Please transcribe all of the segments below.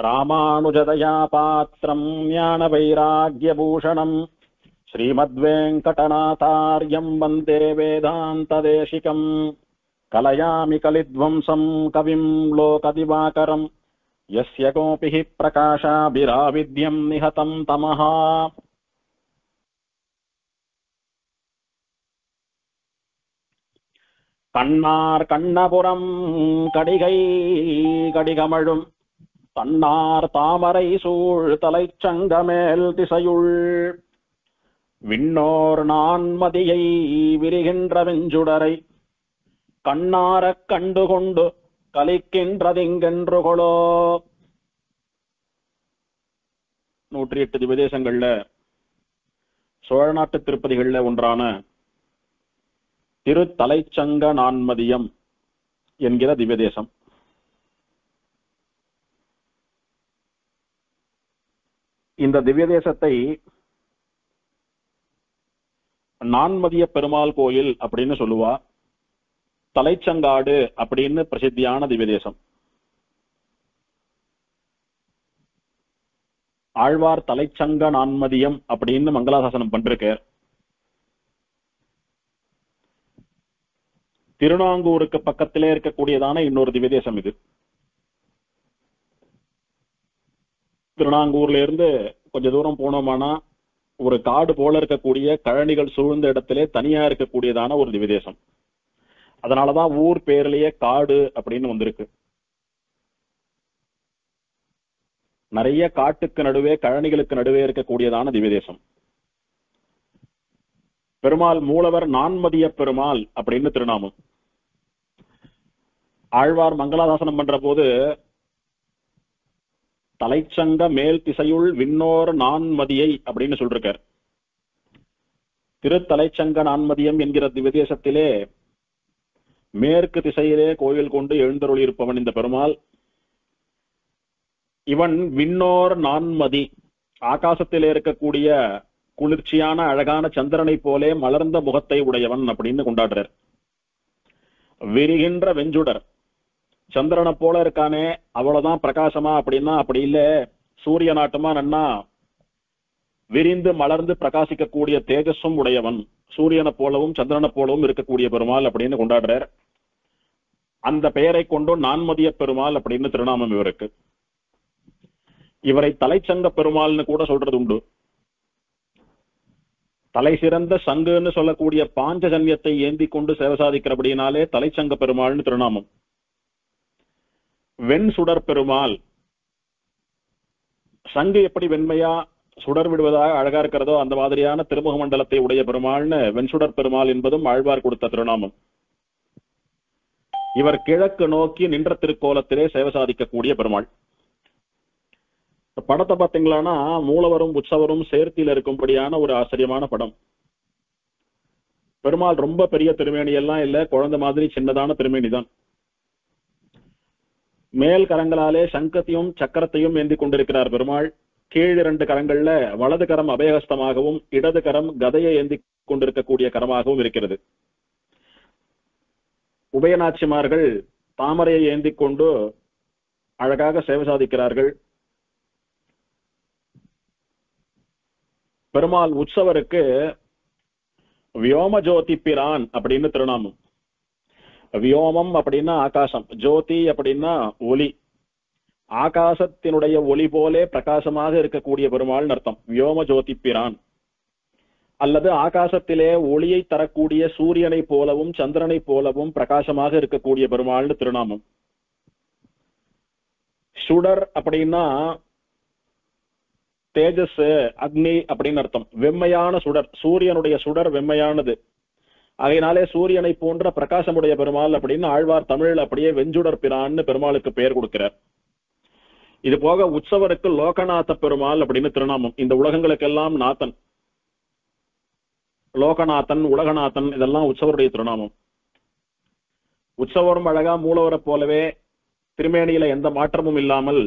ராமானுஜதயா பாத்திரம் ஞான வைராக்யபூஷணம் ஸ்ரீமத்வேங்கடநாதார்யம் வந்தே வேதாந்ததேசிகம் கலயாமி கலித்வம்சம் கவிம் லோகதிவாகரம் யஸ்ய கோபிஹ பிரகாஷாபிராவித்யம் நிஹதம் தமஹ. கண்ணார் கண்ணபுரம் கடிகை கடிகமழும் தன்னார் தாமரை சூழ் தலைச்சங்கமேல் திசையுள் விண்ணோர் நான்மதியை விரிகின்ற வெஞ்சுடரை கண்ணாரக் கண்டுகொண்டு கலிக்கின்றதிங்கென்று கொளோ. 108 திவ்யதேசங்கள்ல சோழ நாட்டு திருப்பதிகள்ல ஒன்றான திருத்தலைச்சங்க நான்மதியம் என்கிற திவ்யதேசம். இந்த திவ்யதேசத்தை நான்மதிய பெருமாள் கோயில் அப்படின்னு சொல்லுவா. தலைச்சங்காடு அப்படின்னு பிரசித்தியான திவ்யதேசம். ஆழ்வார் தலைச்சங்க நான்மதியம் அப்படின்னு மங்களாசாசனம் பண்றார். திருநாங்கூருக்கு பக்கத்திலே இருக்கக்கூடியதான இன்னொரு திவ்யதேசம் இது. திருநாங்கூர்ல இருந்து கொஞ்ச தூரம் போனோமானா ஒரு காடு போல இருக்கக்கூடிய கழனிகள் சூழ்ந்த இடத்திலே தனியா இருக்கக்கூடியதான ஒரு திவ்யதேசம். அதனாலதான் ஊர் பேர்லயே காடு அப்படின்னு வந்திருக்கு. நிறைய காட்டுக்கு நடுவே கழனிகளுக்கு நடுவே இருக்கக்கூடியதான திவ்யதேசம். பெருமாள் மூலவர் நான்மதிய பெருமாள் அப்படின்னு திருநாமம். ஆழ்வார் மங்களாசாசனம் பண்ற போது தலைச்சங்க மேல் திசையுள் விண்ணோர் நான்மதியை அப்படின்னு சொல்றார். திருத்தலைச்சங்க நான்மதியம் என்கிற திவ்யதேசத்திலே மேற்கு திசையிலே கோயில் கொண்டு எழுந்தருளி இருப்பவன் இந்த பெருமாள். இவன் விண்ணோர் நான்மதி, ஆகாசத்திலே இருக்கக்கூடிய குளிர்ச்சியான அழகான சந்திரனை போலே மலர்ந்த முகத்தை உடையவன் அப்படின்னு கொண்டாடுறார். விரிகின்ற வெஞ்சுடர், சந்திரனை போல இருக்கானே அவ்வளவுதான் பிரகாசமா அப்படின்னா அப்படி இல்ல, சூரிய நாட்டமா நன்னா விரிந்து மலர்ந்து பிரகாசிக்கக்கூடிய தேஜஸும் உடையவன், சூரியனை போலவும் சந்திரனை போலவும் இருக்கக்கூடிய பெருமாள் அப்படின்னு கொண்டாடுறார். அந்த பெயரை கொண்டு நான்மதிய பெருமாள் அப்படின்னு திருநாமம் இவருக்கு. இவரை தலைச்சங்க பெருமாள்னு கூட சொல்றது உண்டு. தலை சிறந்த சங்குன்னு சொல்லக்கூடிய பாஞ்சஜன்யத்தை ஏந்தி கொண்டு சேவை சாதிக்கிறபடினாலே தலைச்சங்க பெருமாள்னு திருநாமம். வெண் சுடர் பெருமாள், சங்கு எப்படி வெண்மையா சுடர் விடுவதாக அழகா இருக்கிறதோ அந்த மாதிரியான திருமுக மண்டலத்தை உடைய பெருமாள்னு வெண்சுடர் பெருமாள் என்பதும் ஆழ்வார் கொடுத்த திருநாமம். இவர் கிழக்கு நோக்கி நின்ற திருக்கோலத்திலே சேவை சாதிக்கக்கூடிய பெருமாள். படத்தை பார்த்தீங்களான்னா மூலவரும் உற்சவரும் சேர்த்தியில் இருக்கும்படியான ஒரு ஆச்சரியமான படம். பெருமாள் ரொம்ப பெரிய திருமேனி எல்லாம் இல்ல, குழந்தை மாதிரி சின்னதான திருமேனி தான். மேல் கரங்களாலே சங்கத்தையும் சக்கரத்தையும் ஏந்தி கொண்டிருக்கிறார் பெருமாள். கீழ் 2 கரங்கள்ல வலது கரம் அபயஹஸ்தமாகவும் இடது கரம் கதையை ஏந்தி கொண்டிருக்கக்கூடிய கரமாகவும் இருக்கிறது. உபயநாச்சிமார்கள் தாமரையை ஏந்தி கொண்டு அழகாக சேவை சாதிக்கிறார்கள். பெருமாள் உற்சவருக்கு வியோமஜோதி பிரான் அப்படின்னு திருநாமம். வியோமம் அப்படின்னா ஆகாசம், ஜோதி அப்படின்னா ஒளி, ஆகாசத்தினுடைய ஒளி போலே பிரகாசமாக இருக்கக்கூடிய பெருமாள் அர்த்தம். வியோம ஜோதி பிரான் அல்லது ஆகாசத்திலே ஒளியை தரக்கூடிய சூரியனை போலவும் சந்திரனை போலவும் பிரகாசமாக இருக்கக்கூடிய பெருமாள்னு திருநாமம். சுடர் அப்படின்னா தேஜஸ் அக்னி அப்படின்னு அர்த்தம். வெம்மையான சுடர், சூரியனுடைய சுடர் வெம்மையானது. அதனாலே சூரியனை போன்ற பிரகாசமுடைய பெருமாள் அப்படின்னு ஆழ்வார் தமிழ் அப்படியே வெஞ்சுடர் பிரான்னு பெருமாளுக்கு பெயர் கொடுக்கிறார். இது போக உற்சவருக்கு லோகநாத பெருமாள் அப்படின்னு திருநாமம். இந்த உலகங்களுக்கெல்லாம் நாதன், லோகநாதன், உலகநாதன் இதெல்லாம் உற்சவருடைய திருநாமம். உற்சவரும் அழகா மூலவரை போலவே திருமேனியில எந்த மாற்றமும் இல்லாமல்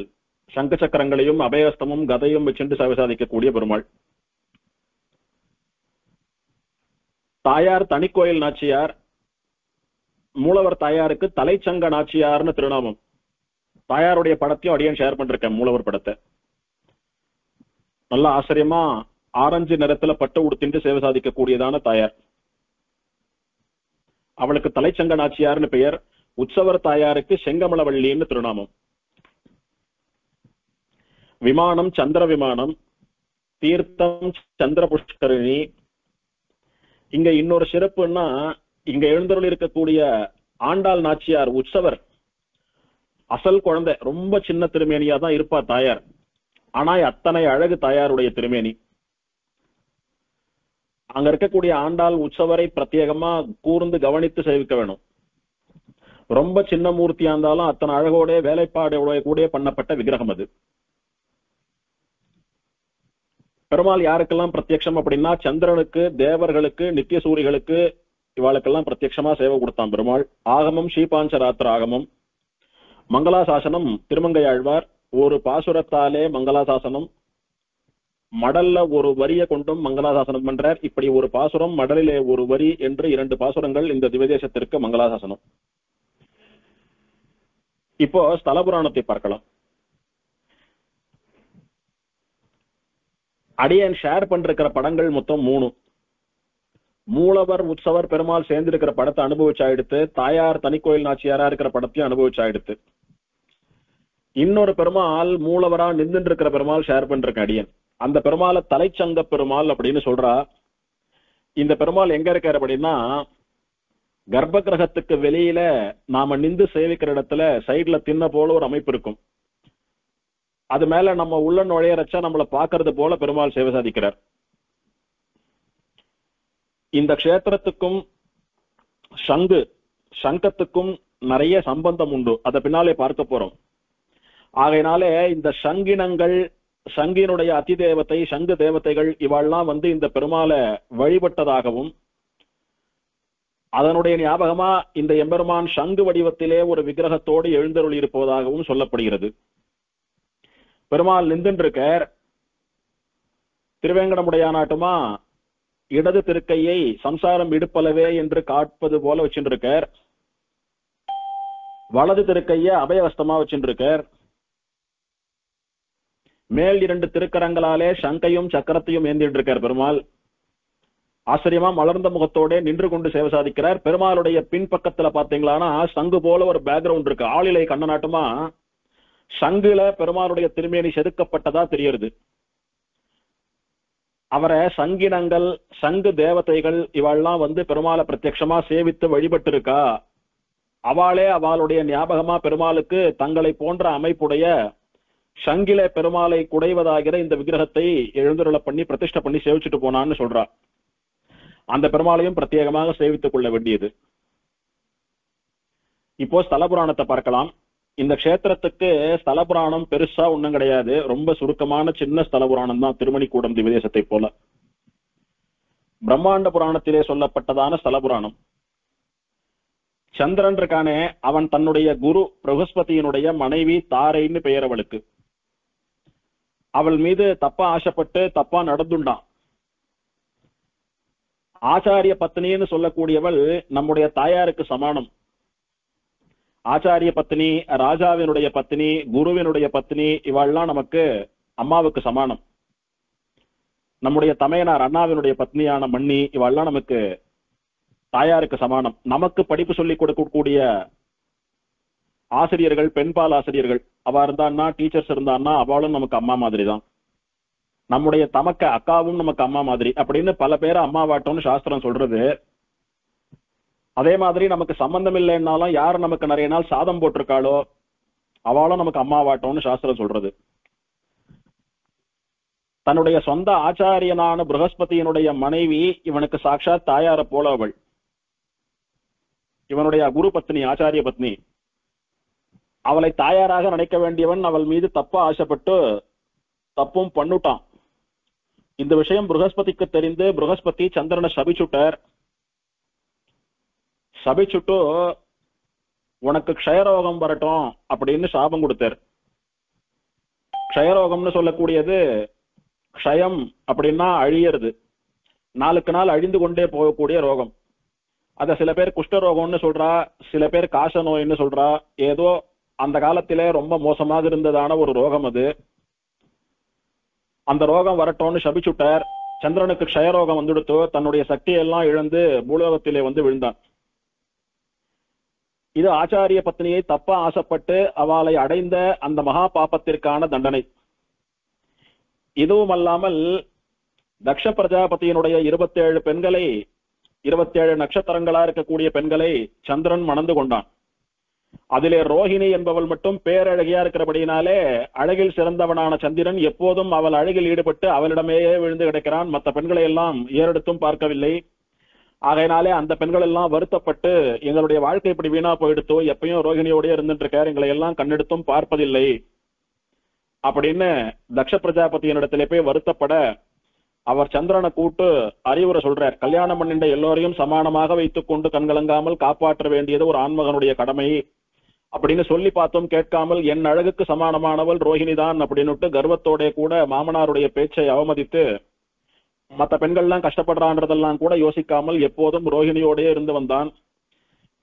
சங்க சக்கரங்களையும் அபயஸ்தமும் கதையும் வச்சுட்டு சேவை சாதிக்கக்கூடிய பெருமாள். தாயார் தனிக்கோயில் நாச்சியார், மூலவர் தாயாருக்கு தலைச்சங்க நாச்சியார்னு திருநாமம். தாயாருடைய படத்தையும் அடியேன் ஷேர் பண்ணிருக்கேன். மூலவர் படத்தை நல்லா ஆச்சரியமா ஆரஞ்சு நிறத்துல பட்டு உடுத்திட்டு சேவை சாதிக்கக்கூடியதான தாயார். அவளுக்கு தலைச்சங்க நாச்சியார்னு பெயர். உற்சவர் தாயாருக்கு செங்கமலவள்ளின்னு திருநாமம். விமானம் சந்திர விமானம், தீர்த்தம் சந்திர புஷ்கரிணி. இங்க இன்னொரு சிறப்புன்னா, இங்க எழுந்தருள் இருக்கக்கூடிய ஆண்டாள் நாச்சியார் உற்சவர் அசல் குழந்தை, ரொம்ப சின்ன திருமேனியா தான் இருப்பா தாயார். ஆனா அத்தனை அழகு தாயாருடைய திருமேனி. அங்க இருக்கக்கூடிய ஆண்டாள் உற்சவரை பிரத்யேகமா கூர்ந்து கவனித்து சேவிக்க வேணும். ரொம்ப சின்ன மூர்த்தியா இருந்தாலும் அத்தனை அழகோட வேலைப்பாடு கூட பண்ணப்பட்ட விக்கிரகம் அது. பெருமாள் யாருக்கெல்லாம் பிரத்யட்சம் அப்படின்னா, சந்திரனுக்கு, தேவர்களுக்கு, நித்திய சூரிகளுக்கு, இவாளுக்கெல்லாம் பிரத்யட்சமா சேவை கொடுத்தான் பெருமாள். ஆகமம் ஸ்ரீபாஞ்சராத்திர ஆகமம், மங்களாசாசனம் திருமங்கையாழ்வார் ஒரு பாசுரத்தாலே மங்களாசாசனம், மடல்ல ஒரு வரியை கொண்டும் மங்களாசாசனம் பண்றார். இப்படி ஒரு பாசுரம், மடலிலே ஒரு வரி என்று 2 பாசுரங்கள் இந்த திவ்யதேசத்திற்கு மங்களாசாசனம். இப்போ ஸ்தல புராணத்தை பார்க்கலாம். அடியன் ஷேர் பண்ற படங்கள் மொத்தம் 3. மூலவர் உற்சவர் பெருமாள் சேர்ந்திருக்கிற படத்தை அனுபவிச்சாயிடுத்து. தாயார் தனிக்கோயில் நாச்சியாரா இருக்கிற படத்தையும் அனுபவிச்சாயிடுத்து. இன்னொரு பெருமாள் மூலவரா நின்று இருக்கிற பெருமாள் ஷேர் பண்றேன் அடியன். அந்த பெருமாளை தலைச்சங்க பெருமாள் அப்படின்னு சொல்றா. இந்த பெருமாள் எங்க இருக்காரு அப்படின்னா, கர்ப்ப கிரகத்துக்கு வெளியில நாம நின்று சேவிக்கிற இடத்துல சைட்ல தின்ன போல ஒரு அமைப்பு இருக்கும். அது மேல நம்ம உள்ள நுழையறச்சா நம்மளை பாக்குறது போல பெருமாள் சேவை சாதிக்கிறார். இந்த க்ஷேத்திரத்துக்கும் சங்கத்துக்கும் நிறைய சம்பந்தம் உண்டு. அதை பின்னாலே பார்க்க போறோம். ஆகையினாலே இந்த சங்கினங்கள், சங்கினுடைய அதிதேவத்தை, சங்கு தேவதைகள் இவாள்லாம் இந்த பெருமாளை வழிபட்டதாகவும், அதனுடைய ஞாபகமா இந்த எம்பெருமான் சங்கு வடிவத்திலே ஒரு விக்கிரகத்தோடு எழுந்தருள் இருப்பதாகவும் சொல்லப்படுகிறது. பெருமாள் நின்றுருக்கார். திருவேங்கடமுடையானாட்டுமா இடது திருக்கையை சம்சாரம் இடுப்பளவே என்று காட்பது போல வச்சுருக்கார். வலது திருக்கைய அபயவஸ்தமா வச்சுருக்கார். மேல் 2 திருக்கரங்களாலே சங்கையும் சக்கரத்தையும் ஏந்திட்டு இருக்கார் பெருமாள். ஆச்சரியமா மலர்ந்த முகத்தோட நின்று கொண்டு சேவை சாதிக்கிறார். பெருமாளுடைய பின்பக்கத்துல பாத்தீங்களான்னா சங்கு போல ஒரு பேக்ரவுண்ட் இருக்கு. ஆளிலை கண்ணநாட்டுமா சங்குல பெருமாளுடைய திருமேனி செதுக்கப்பட்டதா தெரியுது. அவரை சங்கினங்கள், சங்கு தேவதைகள் இவாள்லாம் பெருமாளை பிரத்யட்சமா சேவித்து வழிபட்டு இருக்கா. அவளே அவளுடைய ஞாபகமா பெருமாளுக்கு தங்களை போன்ற அமைப்புடைய சங்கில பெருமாளை குடைவதாகிற இந்த விக்கிரகத்தை எழுந்தருள பண்ணி பிரதிஷ்டை பண்ணி சேவிச்சுட்டு போனான்னு சொல்றா. அந்த பெருமாளையும் பிரத்யேகமாக சேவித்துக் கொள்ள வேண்டியது. இப்போ ஸ்தல புராணத்தை பார்க்கலாம். இந்த க்ஷேத்திரத்துக்கு ஸ்தல புராணம் பெருசா ஒண்ணும் கிடையாது. ரொம்ப சுருக்கமான சின்ன ஸ்தல புராணம் தான் திருமணிக்கூடம் திவ்யதேசத்தை போல. பிரம்மாண்ட புராணத்திலே சொல்லப்பட்டதான ஸ்தல புராணம். சந்திரன் இருக்கானே, அவன் தன்னுடைய குரு பிரகஸ்பதியினுடைய மனைவி தாரைன்னு பெயர் அவளுக்கு. அவள் மீது தப்பா ஆசைப்பட்டு தப்பா நடந்துண்டான். ஆச்சாரிய பத்னின்னு சொல்லக்கூடியவள் நம்முடைய தாயாருக்கு சமானம். ஆச்சாரிய பத்னி, ராஜாவினுடைய பத்னி, குருவினுடைய பத்னி இவாள்லாம் நமக்கு அம்மாவுக்கு சமானம். நம்முடைய தமையனார் அண்ணாவினுடைய பத்னியான மண்ணி இவாள்லாம் நமக்கு தாயாருக்கு சமானம். நமக்கு படிப்பு சொல்லிக் கொடுக்கக்கூடிய ஆசிரியர்கள், பெண்பால் ஆசிரியர்கள் அவ இருந்தான்னா, டீச்சர்ஸ் இருந்தான்னா அவளும் நமக்கு அம்மா மாதிரி தான். நம்முடைய தமக்க அக்காவும் நமக்கு அம்மா மாதிரி அப்படின்னு பல பேரை அம்மாவாட்டோம்னு சாஸ்திரம் சொல்றது. அதே மாதிரி நமக்கு சம்பந்தம் இல்லைன்னாலும் யாரு நமக்கு நிறைய நாள் சாதம் போட்டிருக்காளோ அவளும் நமக்கு அம்மாவாட்டோம்னு சாஸ்திரம் சொல்றது. தன்னுடைய சொந்த ஆச்சாரியனான பிரகஸ்பதியினுடைய மனைவி இவனுக்கு சாட்சாத் தாயார போல அவள். இவனுடைய குரு பத்னி, ஆச்சாரிய பத்னி. அவளை தாயாராக நினைக்க வேண்டியவன் அவள் மீது தப்பா ஆசைப்பட்டு தப்பும் பண்ணுட்டான். இந்த விஷயம் பிரகஸ்பதிக்கு தெரிந்து பிரகஸ்பதி சந்திரனை சபிச்சுட்டார். சபிச்சுட்டு உனக்கு க்ஷயரோகம் வரட்டும் அப்படின்னு சாபம் கொடுத்தார். க்ஷயரோகம்னு சொல்லக்கூடியது, க்ஷயம் அப்படின்னா அழியறது, நாளுக்கு நாள் அழிந்து கொண்டே போகக்கூடிய ரோகம். அத சில பேர் குஷ்டரோகம்னு சொல்றா, சில பேர் காச நோய்னு சொல்றா, ஏதோ அந்த காலத்திலே ரொம்ப மோசமாக இருந்ததான ஒரு ரோகம் அது. அந்த ரோகம் வரட்டும்னு சபிச்சுட்டார். சந்திரனுக்கு க்ஷயரோகம் வந்துடுத்து, தன்னுடைய சக்தியெல்லாம் இழந்து பூலோகத்திலே வந்து விழுந்தான். இது ஆச்சாரிய பத்னியை தப்பா ஆசைப்பட்டு அவளை அடைந்த அந்த மகா பாபத்திற்கான தண்டனை. இதுவும் அல்லாமல் தக்ஷ பிரஜாபதியினுடைய 27 பெண்களை, 27 நட்சத்திரங்களா இருக்கக்கூடிய பெண்களை சந்திரன் மணந்து கொண்டான். அதிலே ரோஹிணி என்பவள் மட்டும் பேரழகியா இருக்கிறபடியினாலே அழகில் சிறந்தவனான சந்திரன் எப்போதும் அவள் அழகில் ஈடுபட்டு அவளிடமேயே விழுந்து கிடக்கிறான். மற்ற பெண்களை எல்லாம் ஏறெடுத்தும் பார்க்கவில்லை. ஆகையினாலே அந்த பெண்கள் எல்லாம் வருத்தப்பட்டு, எங்களுடைய வாழ்க்கை இப்படி வீணா போயிடுத்தோ, எப்பயும் ரோஹிணியோடய இருந்துட்டு இருக்கார், எங்களை எல்லாம் கண்ணெடுத்தும் பார்ப்பதில்லை அப்படின்னு தக்ஷ பிரஜாபதியினிடத்திலே போய் வருத்தப்பட, அவர் சந்திரனை கூட்டு அறிவுரை சொல்றார். கல்யாணம் பண்ணின்ற எல்லோரையும் சமானமாக வைத்துக் கொண்டு கண்கலங்காமல் காப்பாற்ற வேண்டியது ஒரு ஆண்மகனுடைய கடமை அப்படின்னு சொல்லி பார்த்தோம். கேட்காமல் என் அழகுக்கு சமானமானவள் ரோஹிணி தான் அப்படின்னுட்டு கர்வத்தோட கூட மாமனாருடைய பேச்சை அவமதித்து, மற்ற பெண்கள்லாம் கஷ்டப்படுறான்றதெல்லாம் கூட யோசிக்காமல் எப்போதும் ரோஹிணியோடே இருந்து வந்தான்.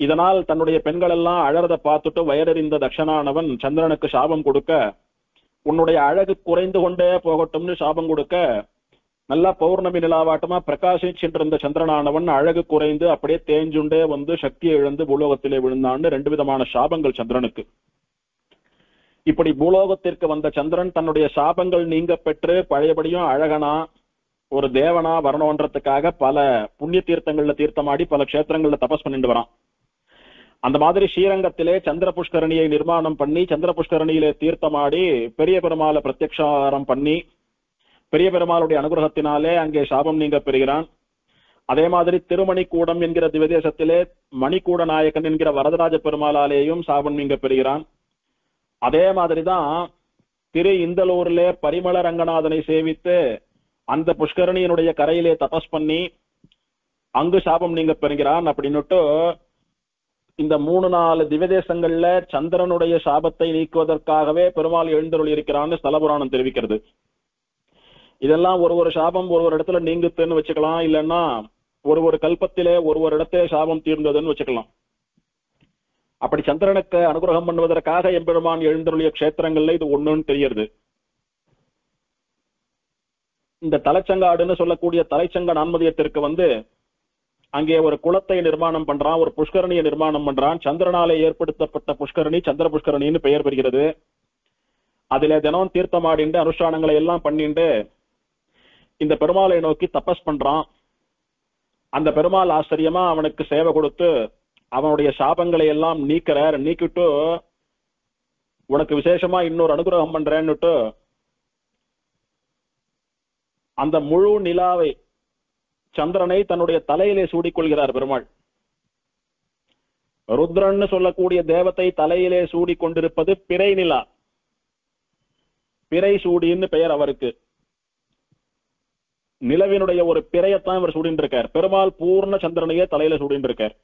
இதனால் தன்னுடைய பெண்கள் எல்லாம் அழறத பார்த்துட்டு வயறறிந்த தக்ஷனானவன் சந்திரனுக்கு சாபம் கொடுக்க, உன்னுடைய அழகு குறைந்து கொண்டே போகட்டும்னு சாபம் கொடுக்க, நல்லா பௌர்ணமி நிலாவாட்டமா பிரகாசிச்சின்றிருந்த சந்திரனானவன் அழகு குறைந்து அப்படியே தேஞ்சுண்டே வந்து சக்தியை இழந்து பூலோகத்திலே விழுந்தான்னு 2 விதமான சாபங்கள் சந்திரனுக்கு. இப்படி பூலோகத்திற்கு வந்த சந்திரன் தன்னுடைய சாபங்கள் நீங்க பெற்று பழையபடியும் அழகனா ஒரு தேவனா வரணுன்றதுக்காக பல புண்ணிய தீர்த்தங்கள்ல தீர்த்தமாடி பல கஷேத்திரங்கள்ல தபஸ் பண்ணிட்டு வரான். அந்த மாதிரி ஸ்ரீரங்கத்திலே சந்திர புஷ்கரணியை நிர்மாணம் பண்ணி சந்திர புஷ்கரணியிலே தீர்த்தமாடி பெரிய பெருமாளை பிரத்யக்ஷாரம் பண்ணி பெரிய பெருமாளுடைய அனுகிரகத்தினாலே அங்கே சாபம் நீங்க பெறுகிறான். அதே மாதிரி திருமணிக்கூடம் என்கிற திவதேசத்திலே மணிக்கூட நாயக்கன் என்கிற வரதராஜ பெருமாளாலேயும் சாபம் நீங்க பெறுகிறான். அதே மாதிரிதான் திரு இந்தலூரிலே பரிமள ரங்கநாதனை சேவித்து அந்த புஷ்கரணியினுடைய கரையிலே தபஸ் பண்ணி அங்கு சாபம் நீங்க பெறுகிறான். அப்படின்னுட்டு இந்த 3-4 திவதேசங்கள்ல சந்திரனுடைய சாபத்தை நீக்குவதற்காகவே பெருமாள் எழுந்தருள் இருக்கிறான்னு ஸ்தல புராணம் தெரிவிக்கிறது. இதெல்லாம் ஒரு சாபம் ஒரு இடத்துல நீங்குத்துன்னு வச்சுக்கலாம், இல்லைன்னா ஒரு கல்பத்திலே ஒரு இடத்திலே சாபம் தீர்ந்ததுன்னு வச்சுக்கலாம். அப்படி சந்திரனுக்கு அனுகிரகம் பண்ணுவதற்காக எம்பெருமான் எழுந்தருளிய கஷேத்திரங்கள்ல இது ஒண்ணுன்னு தெரியுது. இந்த தலைச்சங்காடுன்னு சொல்லக்கூடிய தலைச்சங்க நான்மதியத்திற்கு வந்து அங்கே ஒரு குளத்தை நிர்மாணம் பண்றான், ஒரு புஷ்கரணியை நிர்மாணம் பண்றான். சந்திரனாலே ஏற்படுத்தப்பட்ட புஷ்கரணி சந்திர புஷ்கரணின்னு பெயர் பெறுகிறது. அதிலே தினம் தீர்த்தமாடிண்டு அனுஷ்டானங்களை எல்லாம் பண்ணிண்டு இந்த பெருமாளை நோக்கி தபஸ் பண்றான். அந்த பெருமாள் ஆச்சரியமா அவனுக்கு சேவை கொடுத்து அவனுடைய சாபங்களை எல்லாம் நீக்கிறார். நீக்கிட்டு உனக்கு விசேஷமா இன்னொரு அனுகிரகம் பண்றேன்னுட்டு அந்த முழு நிலாவை சந்திரனை தன்னுடைய தலையிலே சூடிக்கொள்கிறார் பெருமாள். ருத்ரன்னு சொல்லக்கூடிய தேவத்தை தலையிலே சூடி கொண்டிருப்பது பிறை நிலா, பிறை சூடின்னு பெயர் அவருக்கு. நிலவினுடைய ஒரு பிறையத்தான் இவர் சூடின்னு இருக்கார். பெருமாள் பூர்ண சந்திரனையே தலையில சூடின்னு இருக்கார்.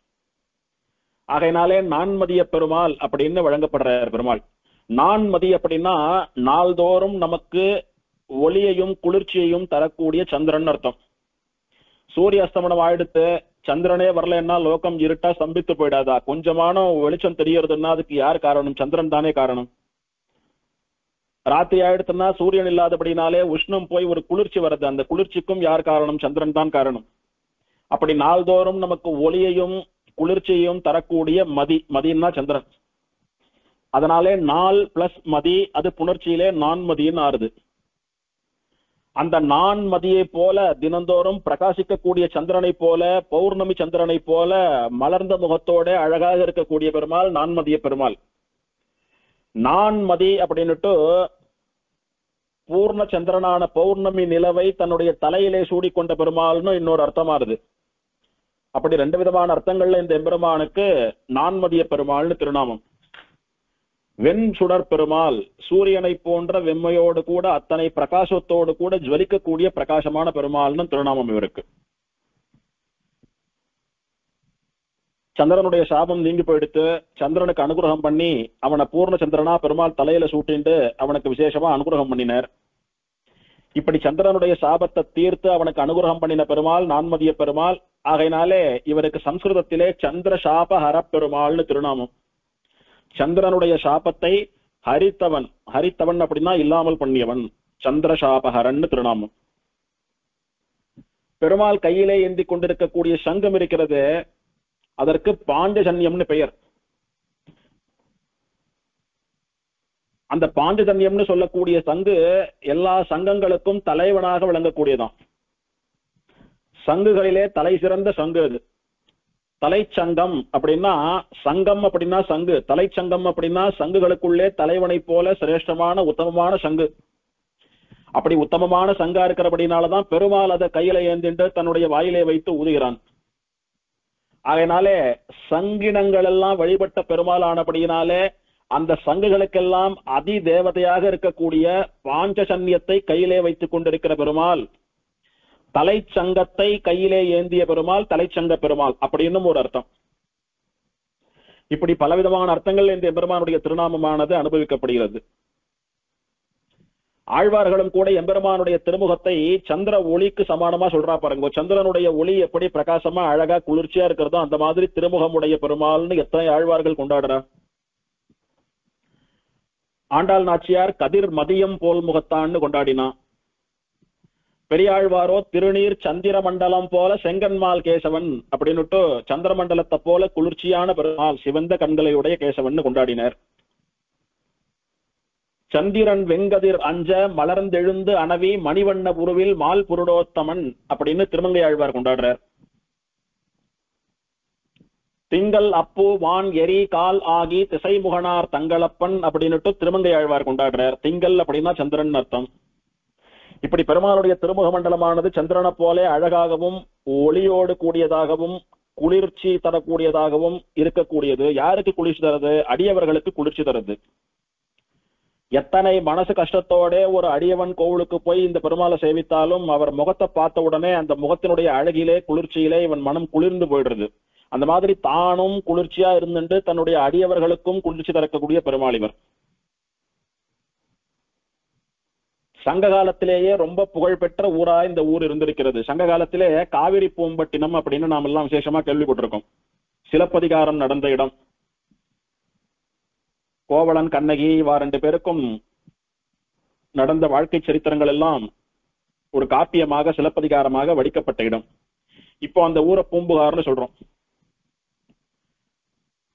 ஆகையினாலே நான்மதிய பெருமாள் அப்படின்னு வழங்கப்படுறார் பெருமாள். நான்மதி அப்படின்னா நாள்தோறும் நமக்கு ஒளியையும் குளிர்ச்சியையும் தரக்கூடிய சந்திரன் அர்த்தம். சூரிய அஸ்தமனம் ஆயிடுத்து, சந்திரனே வரலன்னா லோகம் இருட்டா ஸ்தம்பித்து போயிடாதா? கொஞ்சமான வெளிச்சம் தெரியறதுன்னா அதுக்கு யார் காரணம்? சந்திரன் தானே காரணம். ராத்திரி ஆயிடுத்துன்னா சூரியன் இல்லாதபடினாலே உஷ்ணம் போய் ஒரு குளிர்ச்சி வருது, அந்த குளிர்ச்சிக்கும் யார் காரணம்? சந்திரன் தான் காரணம். அப்படி நாள்தோறும் நமக்கு ஒளியையும் குளிர்ச்சியையும் தரக்கூடிய மதின்னா சந்திரன். அதனாலே நாள் பிளஸ் மதி, அது புணர்ச்சியிலே நான்மதின்னு ஆறுது. அந்த நான்மதியை போல தினந்தோறும் பிரகாசிக்கக்கூடிய சந்திரனை போல, பௌர்ணமி சந்திரனை போல மலர்ந்த முகத்தோட அழகாக இருக்கக்கூடிய பெருமாள் நான்மதிய பெருமாள். நான்மதி அப்படின்னுட்டு பூர்ண சந்திரனான பௌர்ணமி நிலவை தன்னுடைய தலையிலே சூடிக்கொண்ட பெருமாள்னு இன்னொரு அர்த்தமாறுது. அப்படி 2 விதமான அர்த்தங்கள்ல இந்த எம்பெருமானுக்கு நான்மதிய பெருமாள்னு திருநாமம். வெண் சுடர் பெருமாள், சூரியனை போன்ற வெம்மையோடு கூட அத்தனை பிரகாசத்தோடு கூட ஜுவலிக்கக்கூடிய பிரகாசமான பெருமாள்னு திருநாமம் இவருக்கு. சந்திரனுடைய சாபம் நீங்கி போயிடுத்து, சந்திரனுக்கு அனுகிரகம் பண்ணி அவனை பூர்ண சந்திரனா பெருமாள் தலையில சூட்டிண்டு அவனுக்கு விசேஷமா அனுகிரகம் பண்ணினார். இப்படி சந்திரனுடைய சாபத்தை தீர்த்து அவனுக்கு அனுகிரகம் பண்ணின பெருமாள் நான்மதிய பெருமாள். ஆகையினாலே இவருக்கு சம்ஸ்கிருதத்திலே சந்திர சாபஹர பெருமாள்னு திருநாமம். சந்திரனுடைய சாபத்தை ஹரித்தவன். ஹரித்தவன் அப்படின்னா இல்லாமல் பண்ணியவன். சந்திரசாபஹரன் திருநாமம். பெருமாள் கையிலே ஏந்தி கொண்டிருக்கக்கூடிய சங்கம் இருக்கிறது, அதற்கு பாஞ்சஜன்யம்னு பெயர். அந்த பாஞ்சஜன்யம்னு சொல்லக்கூடிய சங்கு எல்லா சங்கங்களுக்கும் தலைவனாக விளங்கக்கூடியதான். சங்குகளிலே தலை சிறந்த சங்கு அது. தலைச்சங்கம் அப்படின்னா சங்கம் அப்படின்னா சங்கு, தலைச்சங்கம் அப்படின்னா சங்குகளுக்குள்ளே தலைவனை போல சிரேஷ்டமான உத்தமமான சங்கு. அப்படி உத்தமமான சங்கா இருக்கிறபடினாலதான் பெருமாள் அதை கையில ஏந்திட்டு தன்னுடைய வாயிலே வைத்து ஊதுகிறான். அதனாலே சங்கினங்கள் எல்லாம் வழிபட்ட பெருமாள் ஆனபடியினாலே அந்த சங்குகளுக்கெல்லாம் அதி தேவதையாக இருக்கக்கூடிய பாஞ்சசன்யத்தை கையிலே வைத்துக் கொண்டிருக்கிற பெருமாள், தலைச்சங்கத்தை கையிலே ஏந்திய பெருமாள், தலைச்சங்க பெருமாள் அப்படின்னு ஒரு அர்த்தம். இப்படி பலவிதமான அர்த்தங்கள் இந்த எம்பெருமானுடைய திருநாமமானது அனுபவிக்கப்படுகிறது. ஆழ்வார்களும் கூட எம்பெருமானுடைய திருமுகத்தை சந்திர ஒளிக்கு சமானமா சொல்றா பாருங்க. சந்திரனுடைய ஒளி எப்படி பிரகாசமா அழகா குளிர்ச்சியா இருக்கிறதோ அந்த மாதிரி திருமுகமுடைய பெருமாள்னு எத்தனை ஆழ்வார்கள் கொண்டாடுறா. ஆண்டாள் நாச்சியார் கதிர் மதியம் போல் முகத்தான்னு கொண்டாடினா. பெரியாழ்வாரோ திருநீர் சந்திர மண்டலம் போல செங்கன்மால் கேசவன் அப்படின்னுட்டு சந்திர மண்டலத்தை போல குளிர்ச்சியான பெருமாள் சிவந்த கண்களையுடைய கேசவன் கொண்டாடினர். சந்திரன் வெங்கதிர் அஞ்ச மலர்ந்தெழுந்து அணவி மணிவண்ண புருவில் மால் புருடோத்தமன் அப்படின்னு திருமங்கை ஆழ்வார் கொண்டாடுறார். திங்கள் அப்பு வான் எரி கால் ஆகி திசைமுகனார் தங்களப்பன் அப்படின்னுட்டு திருமங்கை ஆழ்வார் கொண்டாடுறார். திங்கள் அப்படின்னா சந்திரன் அர்த்தம். இப்படி பெருமாளுடைய திருமுக மண்டலமானது சந்திரனை போல அழகாகவும் ஒளியோடு கூடியதாகவும் குளிர்ச்சி தரக்கூடியதாகவும் இருக்கக்கூடியது. யாருக்கு குளிர்ச்சி தருது? அடியவர்களுக்கு குளிர்ச்சி தருது. எத்தனை மனசு கஷ்டத்தோட ஒரு அடியவன் கோவிலுக்கு போய் இந்த பெருமாளை சேவித்தாலும் அவர் முகத்தை பார்த்த உடனே அந்த முகத்தினுடைய அழகிலே குளிர்ச்சியிலே இவன் மனம் குளிர்ந்து போயிடுறது. அந்த மாதிரி தானும் குளிர்ச்சியா இருந்துட்டு தன்னுடைய அடியவர்களுக்கும் குளிர்ச்சி தரக்கூடிய பெருமாள் இவர். சங்க காலத்திலேயே ரொம்ப புகழ்பெற்ற ஊரா இந்த ஊர் இருந்திருக்கிறது. சங்க காலத்திலே காவிரி பூம்பட்டினம் அப்படின்னு நாம் எல்லாம் விசேஷமா கேள்விப்பட்டிருக்கோம். சிலப்பதிகாரம் நடந்த இடம். கோவலன் கண்ணகி இவா 2 பேருக்கும் நடந்த வாழ்க்கை சரித்திரங்கள் எல்லாம் ஒரு காப்பியமாக சிலப்பதிகாரமாக வடிக்கப்பட்ட இடம். இப்போ அந்த ஊரை பூம்புகார்னு சொல்றோம்.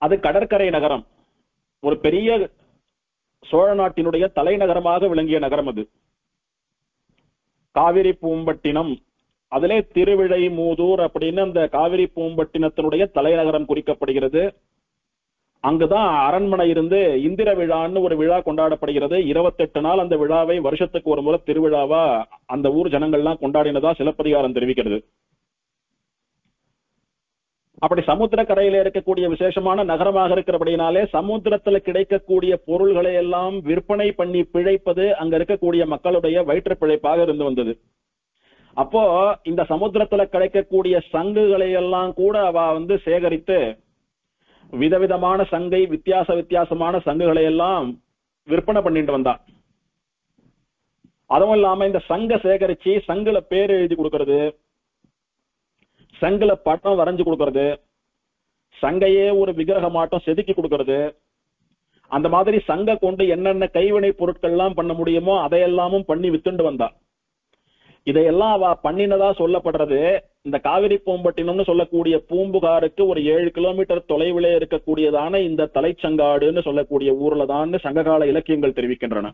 அது கடற்கரை நகரம். ஒரு பெரிய சோழ நாட்டினுடைய தலைநகரமாக விளங்கிய நகரம் அது. காவிரி பூம்பட்டினம், அதிலே திருவிழை மூதூர் அப்படின்னு அந்த காவிரி பூம்பட்டினத்தினுடைய தலைநகரம் குறிக்கப்படுகிறது. அங்குதான் அரண்மனை இருந்து இந்திர விழான்னு ஒரு விழா கொண்டாடப்படுகிறது. 28 நாள் அந்த விழாவை வருஷத்துக்கு ஒரு முறை திருவிழாவா அந்த ஊர் ஜனங்கள்லாம் கொண்டாடினதா சிலப்பதிகாரம் தெரிவிக்கிறது. அப்படி சமுத்திர கரையில இருக்கக்கூடிய விசேஷமான நகரமாக இருக்கிறபடினாலே சமுத்திரத்துல கிடைக்கக்கூடிய பொருள்களை எல்லாம் விற்பனை பண்ணி பிழைப்பது அங்க இருக்கக்கூடிய மக்களுடைய வயிற்று பிழைப்பாக இருந்து வந்தது. அப்போ இந்த சமுத்திரத்துல கிடைக்கக்கூடிய சங்குகளை எல்லாம் கூட அவ சேகரித்து விதவிதமான சங்கை வித்தியாசமான சங்குகளை எல்லாம் விற்பனை பண்ணிட்டு வந்தா. அதுவும் இல்லாம இந்த சங்க சேகரிச்சு சங்குல பேர் எழுதி கொடுக்கறது, சங்குல பட்டம் வரைஞ்சு கொடுக்கறது, சங்கையே ஒரு விக்கிரகமாட்டம் செதுக்கி கொடுக்கறது, அந்த மாதிரி சங்க கொண்டு என்னென்ன கைவினை பொருட்கள் எல்லாம் பண்ண முடியுமோ அதையெல்லாமும் பண்ணி வித்துண்டு வந்தா. இதையெல்லாம் அவ பண்ணினதா சொல்லப்படுறது. இந்த காவிரி பூம்பட்டினம்னு சொல்லக்கூடிய பூம்புகாருக்கு ஒரு 7 கிலோமீட்டர் தொலைவிலே இருக்கக்கூடியதான இந்த தலைச்சங்காடுன்னு சொல்லக்கூடிய ஊர்ல தான் சங்ககால இலக்கியங்கள் தெரிவிக்கின்றன.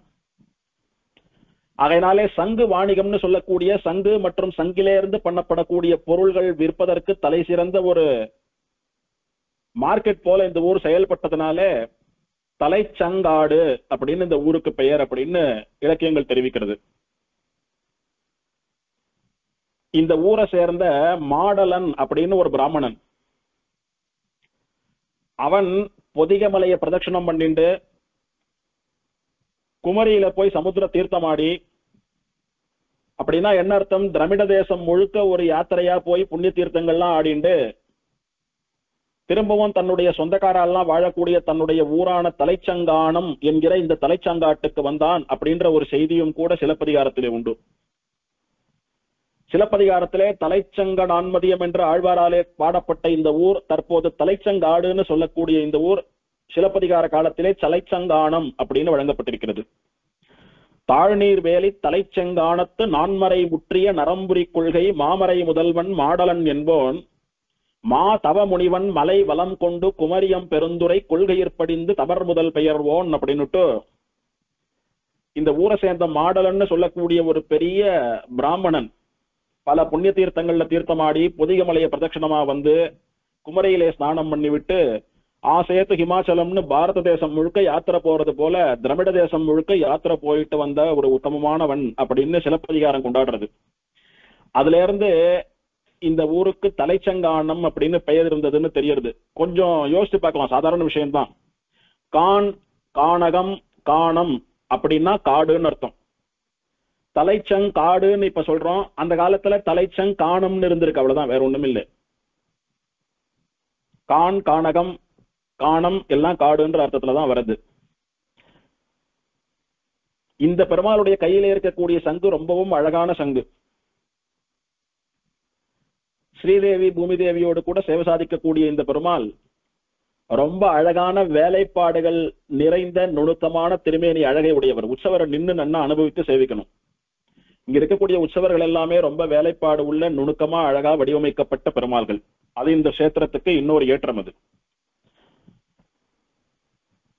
அதனாலே சங்கு வாணிகம்னு சொல்லக்கூடிய சங்கு மற்றும் சங்கிலே இருந்து பண்ணப்படக்கூடிய பொருள்கள் விற்பதற்கு தலை சிறந்த ஒரு மார்க்கெட் போல இந்த ஊர் செயல்பட்டதுனால தலைச்சங்காடு அப்படின்னு இந்த ஊருக்கு பெயர் அப்படின்னு இலக்கியங்கள் தெரிவிக்கிறது. இந்த ஊரை சேர்ந்த மாடலன் அப்படின்னு ஒரு பிராமணன், அவன் பொதிகமலைய பிரதட்சணம் பண்ணிட்டு குமரியில போய் சமுத்திர தீர்த்தமாடி, அப்படின்னா என்ன அர்த்தம்? திராமிட தேசம் முழுக்க ஒரு யாத்திரையா போய் புண்ணிய தீர்த்தங்கள்லாம் ஆடிண்டு திரும்பவும் தன்னுடைய சொந்தக்காரெல்லாம் வாழக்கூடிய தன்னுடைய ஊரான தலைச்சங்கானம் என்கிற இந்த தலைச்சங்காட்டுக்கு வந்தான் அப்படின்ற ஒரு செய்தியும் கூட சிலப்பதிகாரத்திலே உண்டு. சிலப்பதிகாரத்திலே தலைச்சங்க நான்மதியம் என்ற ஆழ்வாராலே பாடப்பட்ட இந்த ஊர் தற்போது தலைச்சங்காடுன்னு சொல்லக்கூடிய இந்த ஊர் சிலப்பதிகார காலத்திலே தலைச்சங்கானம் அப்படின்னு வழங்கப்பட்டிருக்கிறது. தாழ்நீர் வேலி தலைச்செங்கானத்து நான்மறை முற்றிய நரம்புரி கொள்கை மாமறை முதல்வன் மாடலன் என்போன் மா தவ முனிவன் மலை வலம் கொண்டு குமரியம் பெருந்துரை கொள்கையிற்படிந்து தவர் முதல் பெயர்வோன் அப்படின்னுட்டு இந்த ஊரை சேர்ந்த மாடலன்னு சொல்லக்கூடிய ஒரு பெரிய பிராமணன் பல புண்ணிய தீர்த்தங்கள்ல தீர்த்தமாடி பொதிகமலைய பிரதட்சணமா வந்து குமரியிலே ஸ்நானம் பண்ணிவிட்டு ஆசேத்து ஹிமாச்சலம்னு பாரத தேசம் முழுக்க யாத்திரை போறது போல திராவிட தேசம் முழுக்க யாத்திரை போயிட்டு வந்த ஒரு உத்தமமானவன் அப்படின்னு சிலப்பதிகாரம் கொண்டாடுறது. அதுல இருந்து இந்த ஊருக்கு தலைச்சங்கானம் அப்படின்னு பெயர் இருந்ததுன்னு தெரியறது. கொஞ்சம் யோசிச்சு பார்க்கலாம், சாதாரண விஷயம்தான். கான், கானகம், காணம் அப்படின்னா காடுன்னு அர்த்தம். தலைச்சங் காடுன்னு இப்ப சொல்றோம், அந்த காலத்துல தலைச்சங் காணம்னு இருந்திருக்கு, அவ்வளவுதான், வேற ஒண்ணும் இல்லை. கான், கானகம், காணம் எல்லாம் காடுன்ற அர்த்தத்துலதான் வருது. இந்த பெருமாளுடைய கையில இருக்கக்கூடிய சங்கு ரொம்பவும் அழகான சங்கு. ஸ்ரீதேவி பூமி தேவியோடு கூட சேவை சாதிக்கக்கூடிய இந்த பெருமாள் ரொம்ப அழகான வேலைப்பாடுகள் நிறைந்த நுணுக்கமான திருமேனி அழகை உடையவர். உற்சவரை நின்று நன்னா அனுபவித்து சேவிக்கணும். இங்க இருக்கக்கூடிய உற்சவர்கள் எல்லாமே ரொம்ப வேலைப்பாடு உள்ள நுணுக்கமா அழகா வடிவமைக்கப்பட்ட பெருமாள்கள். அது இந்த கஷேத்திரத்துக்கு இன்னொரு ஏற்றம். அது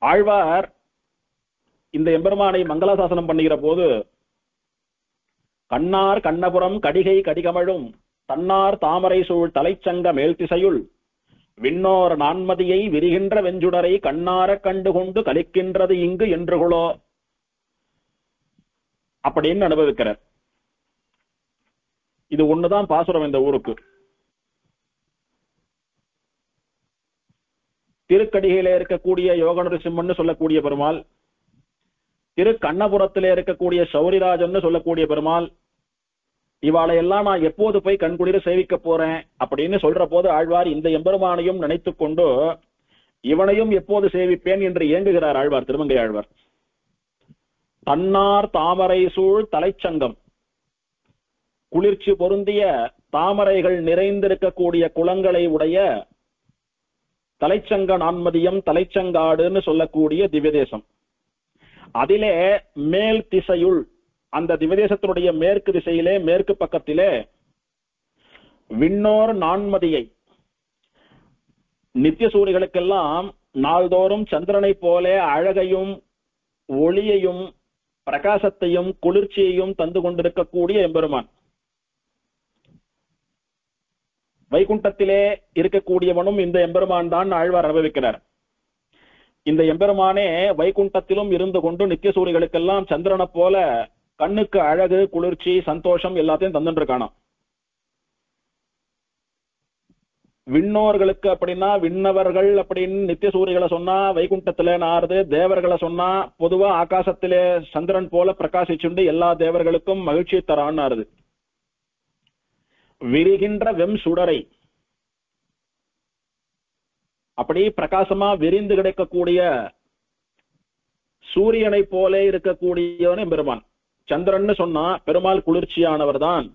ஆழ்வார் இந்த எம்பெருமானை மங்களாசாசனம் பண்ணுகிற போது கண்ணார் கண்ணபுரம் கடிகை கடிகமழும் தன்னார் தாமரை சூழ் தலைச்சங்க மேல்திசையுள் விண்ணோர் நான்மதியை விரிகின்ற வெஞ்சுடரை கண்ணார கண்டு கொண்டு கலிக்கின்றது இங்கு என்றுகளோ அப்படின்னு அனுபவிக்கிறார். இது ஒண்ணுதான் பாசுரம் இந்த ஊருக்கு. திருக்கடிகையில இருக்கக்கூடிய யோகநரசிம்மன் சொல்லக்கூடிய பெருமாள், திரு கண்ணபுரத்திலே இருக்கக்கூடிய சௌரிராஜன் சொல்லக்கூடிய பெருமாள், இவாளை எல்லாம் நான் எப்போது போய் கண்குளிர சேவிக்க போறேன் அப்படின்னு சொல்ற போது ஆழ்வார் இந்த எம்பெருமானையும் நினைத்துக் கொண்டு இவனையும் எப்போது சேவிப்பேன் என்று ஏங்குகிறார் ஆழ்வார், திருமங்கை ஆழ்வார். தன்னார் தாமரை சூழ் தலைச்சங்கம், குளிர்ச்சி பொருந்திய தாமரைகள் நிறைந்திருக்கக்கூடிய குளங்களை உடைய தலைச்சங்க நான்மதியம் தலைச்சங்காடுன்னு சொல்லக்கூடிய திவ்யதேசம். அதிலே மேல் திசையுள், அந்த திவ்யதேசத்தினுடைய மேற்கு திசையிலே மேற்கு பக்கத்திலே விண்ணோர் நான்மதியை, நித்திய சூரிகளுக்கெல்லாம் நாள்தோறும் சந்திரனை போல அழகையும் ஒளியையும் பிரகாசத்தையும் குளிர்ச்சியையும் தந்து கொண்டிருக்கக்கூடிய எம்பெருமான். வைகுண்டத்திலே இருக்கக்கூடியவனும் இந்த எம்பெருமான் தான் ஆழ்வார் அனுபவிக்கிறார். இந்த எம்பெருமானே வைகுண்டத்திலும் இருந்து கொண்டு நித்திய சூரிகளுக்கெல்லாம் சந்திரனை போல கண்ணுக்கு அழகு குளிர்ச்சி சந்தோஷம் எல்லாத்தையும் தந்துட்டு இருக்கானாம். விண்ணோர்களுக்கு அப்படின்னா விண்ணவர்கள் அப்படின்னு நித்திய சூரிகளை சொன்னா வைகுண்டத்திலே நாறுது, தேவர்களை சொன்னா பொதுவா ஆகாசத்திலே சந்திரன் போல பிரகாசிச்சுண்டு எல்லா தேவர்களுக்கும் மகிழ்ச்சி தரான்னு ஆறுது. விரிகின்ற வெம் சுடரை, அப்படி பிரகாசமா விரிந்து கிடைக்கக்கூடிய சூரியனை போல இருக்கக்கூடியவன் பெருமான். சந்திரன் சொன்னா பெருமாள் குளிர்ச்சியானவர் தான்,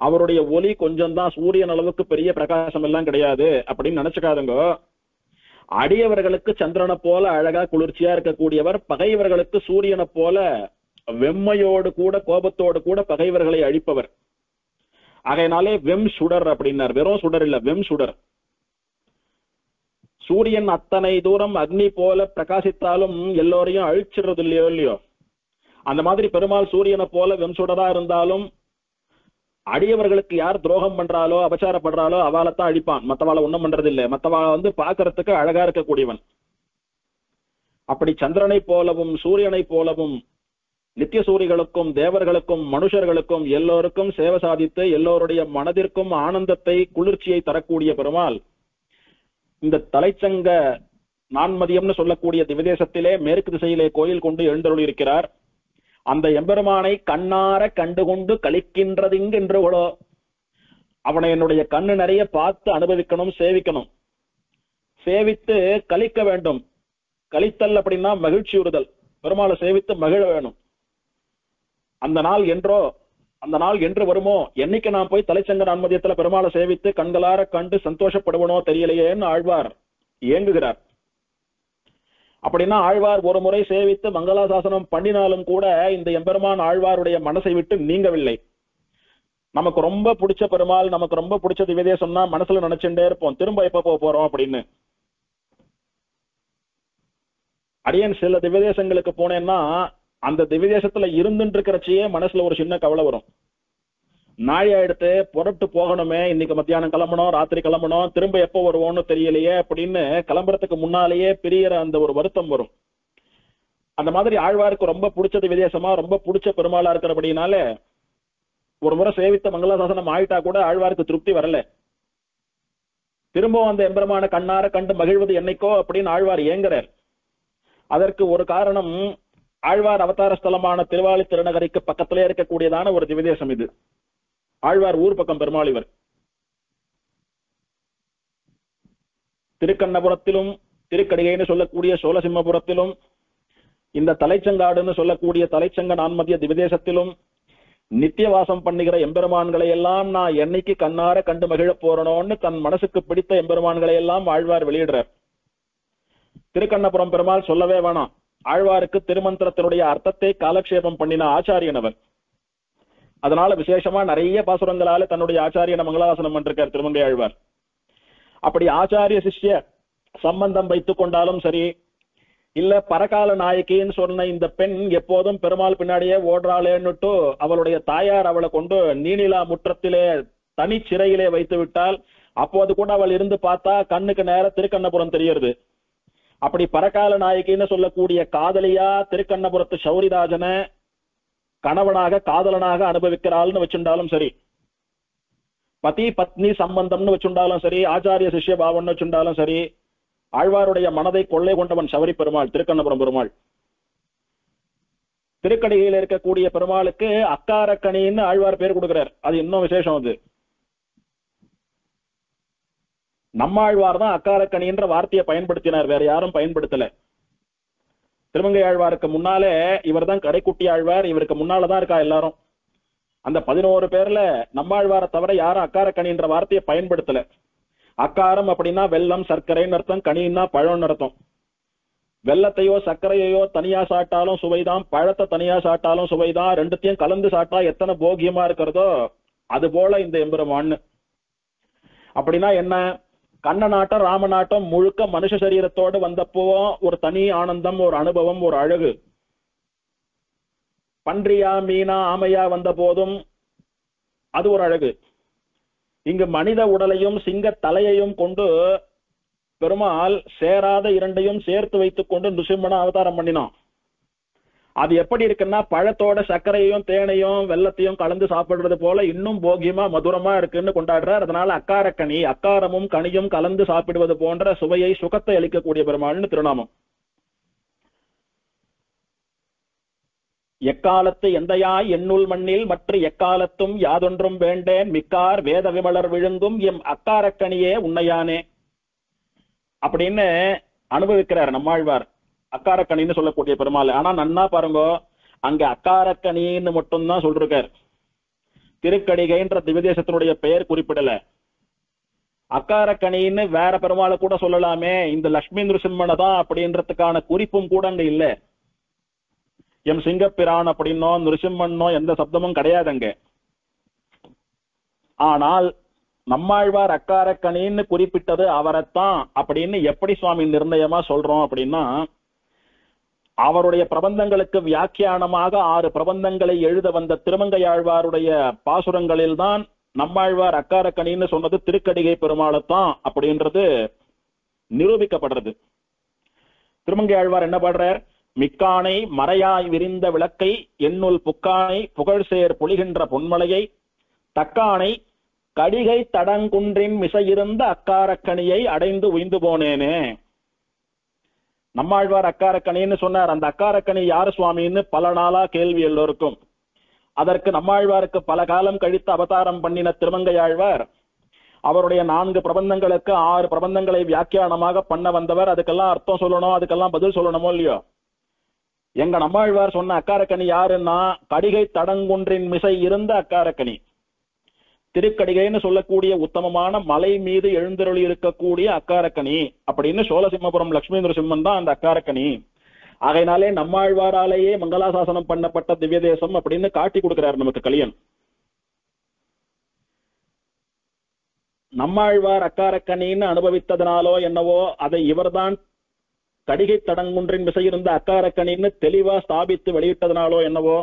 அவருடைய ஒளி கொஞ்சம் தான், சூரியன் அளவுக்கு பெரிய பிரகாசம் எல்லாம் கிடையாது அப்படின்னு நினைச்சுக்காதுங்க. அடியவர்களுக்கு சந்திரனை போல அழகா குளிர்ச்சியா இருக்கக்கூடியவர், பகைவர்களுக்கு சூரியனை போல வெம்மையோடு கூட கோபத்தோடு கூட பகைவர்களை அழிப்பவர். ஆகையினாலே வெம் சுடர் அப்படின்னார். வெறும் சுடர் இல்ல, வெம் சுடர். சூரியன் அத்தனை தூரம் அக்னி போல பிரகாசித்தாலும் எல்லோரையும் அழிச்சிடுறது இல்லையோ, அந்த மாதிரி பெருமாள் சூரியனை போல வெம் சுடரா இருந்தாலும் அடியவர்களுக்கு யார் துரோகம் பண்றாலோ அபச்சாரப்படுறாலோ அவளைத்தான் அழிப்பான், மத்தவாளை ஒண்ணும் பண்றது இல்லை. மத்தவாளை பாக்குறதுக்கு அழகா இருக்கக்கூடியவன். அப்படி சந்திரனை போலவும் சூரியனை போலவும் நித்திய சூரிகளுக்கும் தேவர்களுக்கும் மனுஷர்களுக்கும் எல்லோருக்கும் சேவை சாதித்து எல்லோருடைய மனதிற்கும் ஆனந்தத்தை குளிர்ச்சியை தரக்கூடிய பெருமாள் இந்த தலைச்சங்க நான்மதியம்னு சொல்லக்கூடிய திவ்யதேசத்திலே மேற்கு திசையிலே கோயில் கொண்டு எழுந்தருளி இருக்கிறார். அந்த எம்பெருமானை கண்ணார கண்டுகொண்டு கலிக்கின்றதுங்கென்றோ, அவனை என்னுடைய கண்ணு நிறைய பார்த்து அனுபவிக்கணும், சேவிக்கணும். சேவித்து கலிக்க வேண்டும். கலித்தல் அப்படின்னா மகிழ்ச்சி உறுதல். பெருமாளை சேவித்து மகிழ வேணும். அந்த நாள் என்றோ, அந்த நாள் என்று வருமோ, என்னைக்கு நான் போய் தலைச்சங்க நான்மதியத்துல பெருமாளை சேவித்து கண்களார கண்டு சந்தோஷப்படுவனோ தெரியலையேன்னு ஆழ்வார் ஏங்குகிறார். அப்படின்னா ஆழ்வார் ஒரு முறை சேவித்து மங்களாசாசனம் பண்ணினாலும் கூட இந்த எம்பெருமான் ஆழ்வாருடைய மனசை விட்டு நீங்கவில்லை. நமக்கு ரொம்ப பிடிச்ச பெருமாள், நமக்கு ரொம்ப பிடிச்ச திவ்யதேசம்னா மனசுல நினைச்சுட்டே இருப்போம், திரும்ப எப்ப போறோம் அப்படின்னு. அடியன் சில திவ்யதேசங்களுக்கு போனேன்னா அந்த திவ்யதேசத்துல இருந்துட்டு இருக்கிறச்சியே மனசுல ஒரு சின்ன கவலை வரும். நாளையா எடுத்து புறப்பட்டு போகணுமே, இன்னைக்கு மத்தியானம் கிளம்பணும், ராத்திரி கிளம்பணும், திரும்ப எப்போ வருவோம்னு தெரியலையே அப்படின்னு கிளம்புறதுக்கு முன்னாலேயே பிரியற அந்த ஒரு வருத்தம் வரும். அந்த மாதிரி ஆழ்வாருக்கு ரொம்ப பிடிச்சது விதேசமா ரொம்ப பிடிச்ச பெருமாளா இருக்கிறபடினால ஒரு முறை சேவித்த மங்களாசாசனம் ஆயிட்டா கூட ஆழ்வாருக்கு திருப்தி வரல. திரும்பவும் அந்த எம்பெருமான கண்ணார கண்டு மகிழ்வது என்னைக்கோ அப்படின்னு ஆழ்வார் ஏங்குறார். அதற்கு ஒரு காரணம், ஆழ்வார் அவதார ஸ்தலமான திருவாலி திருநகரிக்கு பக்கத்திலே இருக்கக்கூடியதான ஒரு திவ்யதேசம் இது. ஆழ்வார் ஊர் பக்கம் பெருமாள் இவர். திருக்கண்ணபுரத்திலும் திருக்கடிகைன்னு சொல்லக்கூடிய சோழசிம்மபுரத்திலும் இந்த தலைச்சங்காடுன்னு சொல்லக்கூடிய தலைச்சங்க நான்மதிய திவ்யதேசத்திலும் நித்தியவாசம் பண்ணுகிற எம்பெருமான்களை எல்லாம் நான் என்னைக்கு கண்ணார கண்டு மகிழ போறனோன்னு தன் மனசுக்கு பிடித்த எம்பெருமான்களை எல்லாம் ஆழ்வார் வெளியிடுறார். திருக்கண்ணபுரம் பெருமாள் சொல்லவே வேணாம். ஆழ்வாருக்கு திருமந்திரத்தினுடைய அர்த்தத்தை காலக்ஷேபம் பண்ணின ஆச்சாரியன் அவர். அதனால விசேஷமா நிறைய பாசுரங்களால தன்னுடைய ஆச்சாரியன மங்களாசனம் பண்ணிருக்கார் திருமங்கை ஆழ்வார். அப்படி ஆச்சாரிய சிஷ்ய சம்பந்தம் வைத்துக் கொண்டாலும் சரி, இல்ல பரகால நாயகின்னு சொன்ன இந்த பெண் எப்போதும் பெருமாள் பின்னாடியே ஓடுறாளேன்னுட்டு அவளுடைய தாயார் அவளை கொண்டு நீனிலா முற்றத்திலே தனி சிறையிலே வைத்து விட்டால் அப்போது கூட அவள் இருந்து பார்த்தா கண்ணுக்கு நேர திருக்கண்ணபுரம் தெரியறது. அப்படி பரகால நாயகின்னு சொல்லக்கூடிய காதலியா திருக்கண்ணபுரத்து சௌரிராஜனை கணவனாக காதலனாக அனுபவிக்கிறாள்னு வச்சுட்டாலும் சரி, பதி பத்னி சம்பந்தம்னு வச்சுட்டாலும் சரி, ஆச்சாரிய சிஷ்ய பாவம்னு வச்சுட்டாலும் சரி, ஆழ்வாருடைய மனதை கொள்ளை கொண்டவன் சபரி பெருமாள், திருக்கண்ணபுரம் பெருமாள். திருக்கடிகையில் இருக்கக்கூடிய பெருமாளுக்கு அக்காரக்கணின்னு ஆழ்வார் பேர் கொடுக்கிறார். அது இன்னும் விசேஷம். அது நம்மாழ்வார் தான் அக்காரக்கணின்ற வார்த்தையை பயன்படுத்தினார், வேற யாரும் பயன்படுத்தல. திருமங்கை ஆழ்வாருக்கு முன்னாலே இவர் தான் கடைக்குட்டி ஆழ்வார், இவருக்கு முன்னாலதான் இருக்கா எல்லாரும். அந்த 11 பேர்ல நம்மாழ்வாரை தவிர யாரும் அக்காரக்கணின்ற வார்த்தையை பயன்படுத்தல. அக்காரம் அப்படின்னா வெல்லம் சர்க்கரைன்னு அர்த்தம், கனின்னா பழம்னு அர்த்தம். வெள்ளத்தையோ சர்க்கரையோ தனியா சாட்டாலும் சுவைதான், பழத்தை தனியா சாட்டாலும் சுவைதான், ரெண்டுத்தையும் கலந்து சாட்டா எத்தனை போகியமா இருக்கிறதோ அது போல இந்த எம்பெருமான். அப்படின்னா என்ன, கண்ணநாட்டம் ராமநாட்டம் முழுக்க மனுஷ சரீரத்தோடு வந்தப்போ ஒரு தனி ஆனந்தம், ஒரு அனுபவம், ஒரு அழகு. பன்றியா மீனா ஆமையா வந்த போதும் அது ஒரு அழகு. இங்கு மனித உடலையும் சிங்க தலையையும் கொண்டு பெருமாள் சேராத இரண்டையும் சேர்த்து வைத்துக் கொண்டு நிருசிம்மன அவதாரம் பண்ணினான். அது எப்படி இருக்குன்னா பழத்தோட சர்க்கரையும் தேனையும் வெள்ளத்தையும் கலந்து சாப்பிடுறது போல இன்னும் போகியமா மதுரமா இருக்குன்னு கொண்டாடுறார். அதனால அக்காரக்கனி, அக்காரமும் கனியும் கலந்து சாப்பிடுவது போன்ற சுவையை சுகத்தை அளிக்கக்கூடிய பெருமாள்னு திருநாமம். எக்காலத்து எந்தையாய் எண்ணுள் மண்ணில் மற்ற எக்காலத்தும் யாதொன்றும் வேண்டேன் மிக்கார் வேத விமலர் விழுங்கும் எம் அக்காரக்கனியே உன்னையானே அப்படின்னு அனுபவிக்கிறார் நம்மாழ்வார் அக்காரக்கணின்னு சொல்லக்கூடிய பெருமாள். ஆனா நன்னா பாருங்க, அங்க அக்காரக்கணின்னு மட்டும்தான் சொல்றார். திருக்கடிகைன்ற திவ்யதேசத்தினுடைய பெயர் குறிப்பிடல. அக்காரக்கணின்னு வேற பெருமாளை கூட சொல்லலாமே, இந்த லட்சுமி நிருசிம்மனை தான் அப்படின்றதுக்கான குறிப்பும் கூட அங்க இல்ல. எம் சிங்கப்பிரான் அப்படின்னோ நிருசிம்மன்னோ எந்த சப்தமும் கிடையாது அங்க. ஆனால் நம்மாழ்வார் அக்காரக்கணின்னு குறிப்பிட்டது அவரைத்தான் அப்படின்னு எப்படி சுவாமி நிர்ணயமா சொல்றோம் அப்படின்னா, அவருடைய பிரபந்தங்களுக்கு வியாக்கியானமாக 6 பிரபந்தங்களை எழுத வந்த திருமங்கையாழ்வாருடைய பாசுரங்களில் தான் நம்மாழ்வார் அக்காரக்கணின்னு சொன்னது திருக்கடிகை பெருமாளைத்தான் அப்படின்றது நிரூபிக்கப்படுறது. திருமங்கையாழ்வார் என்ன பண்றார், மிக்கானை மறையாய் விரிந்த விளக்கை எண்ணுள் புக்கானை புகழ்சேர் பொழிகின்ற பொன்மலையை தக்கானை கடிகை தடங்குன்றின் மிசையிருந்த அக்காரக்கணியை அடைந்து உய்ந்து போனேனே. நம்மாழ்வார் அக்காரக்கணின்னு சொன்னார். அந்த அக்காரக்கணி யாரு சுவாமின்னு பல நாளா கேள்வி எல்லோருக்கும். அதற்கு நம்மாழ்வாருக்கு பல காலம் கழித்து அவதாரம் பண்ணின திருமங்கையாழ்வார் அவருடைய 4 பிரபந்தங்களுக்கு 6 பிரபந்தங்களை வியாக்கியானமாக பண்ண வந்தவர். அதுக்கெல்லாம் அர்த்தம் சொல்லணும், அதுக்கெல்லாம் பதில் சொல்லணுமோ இல்லையோ. எங்க நம்மாழ்வார் சொன்ன அக்காரக்கணி யாருன்னா கடிகை தடங்குன்றின் மிசை இருந்த அக்காரக்கணி. திருக்கடிகைன்னு சொல்லக்கூடிய உத்தமமான மலை மீது எழுந்தருளி இருக்கக்கூடிய அக்காரக்கனி அப்படின்னு சோழசிம்மபுரம் லட்சுமி நரசிம்மன் தான் அந்த அக்காரக்கனி. ஆகையினாலே நம்மாழ்வாராலேயே மங்களாசாசனம் பண்ணப்பட்ட திவ்ய தேசம் அப்படின்னு காட்டி கொடுக்கிறார் நமக்கு கலியன். நம்மாழ்வார் அக்காரக்கனின்னு அனுபவித்ததனாலோ என்னவோ அதை இவர்தான் கடிகை தடங்குன்றின் விசையிருந்த அக்காரக்கனின்னு தெளிவா ஸ்தாபித்து வெளியிட்டதனாலோ என்னவோ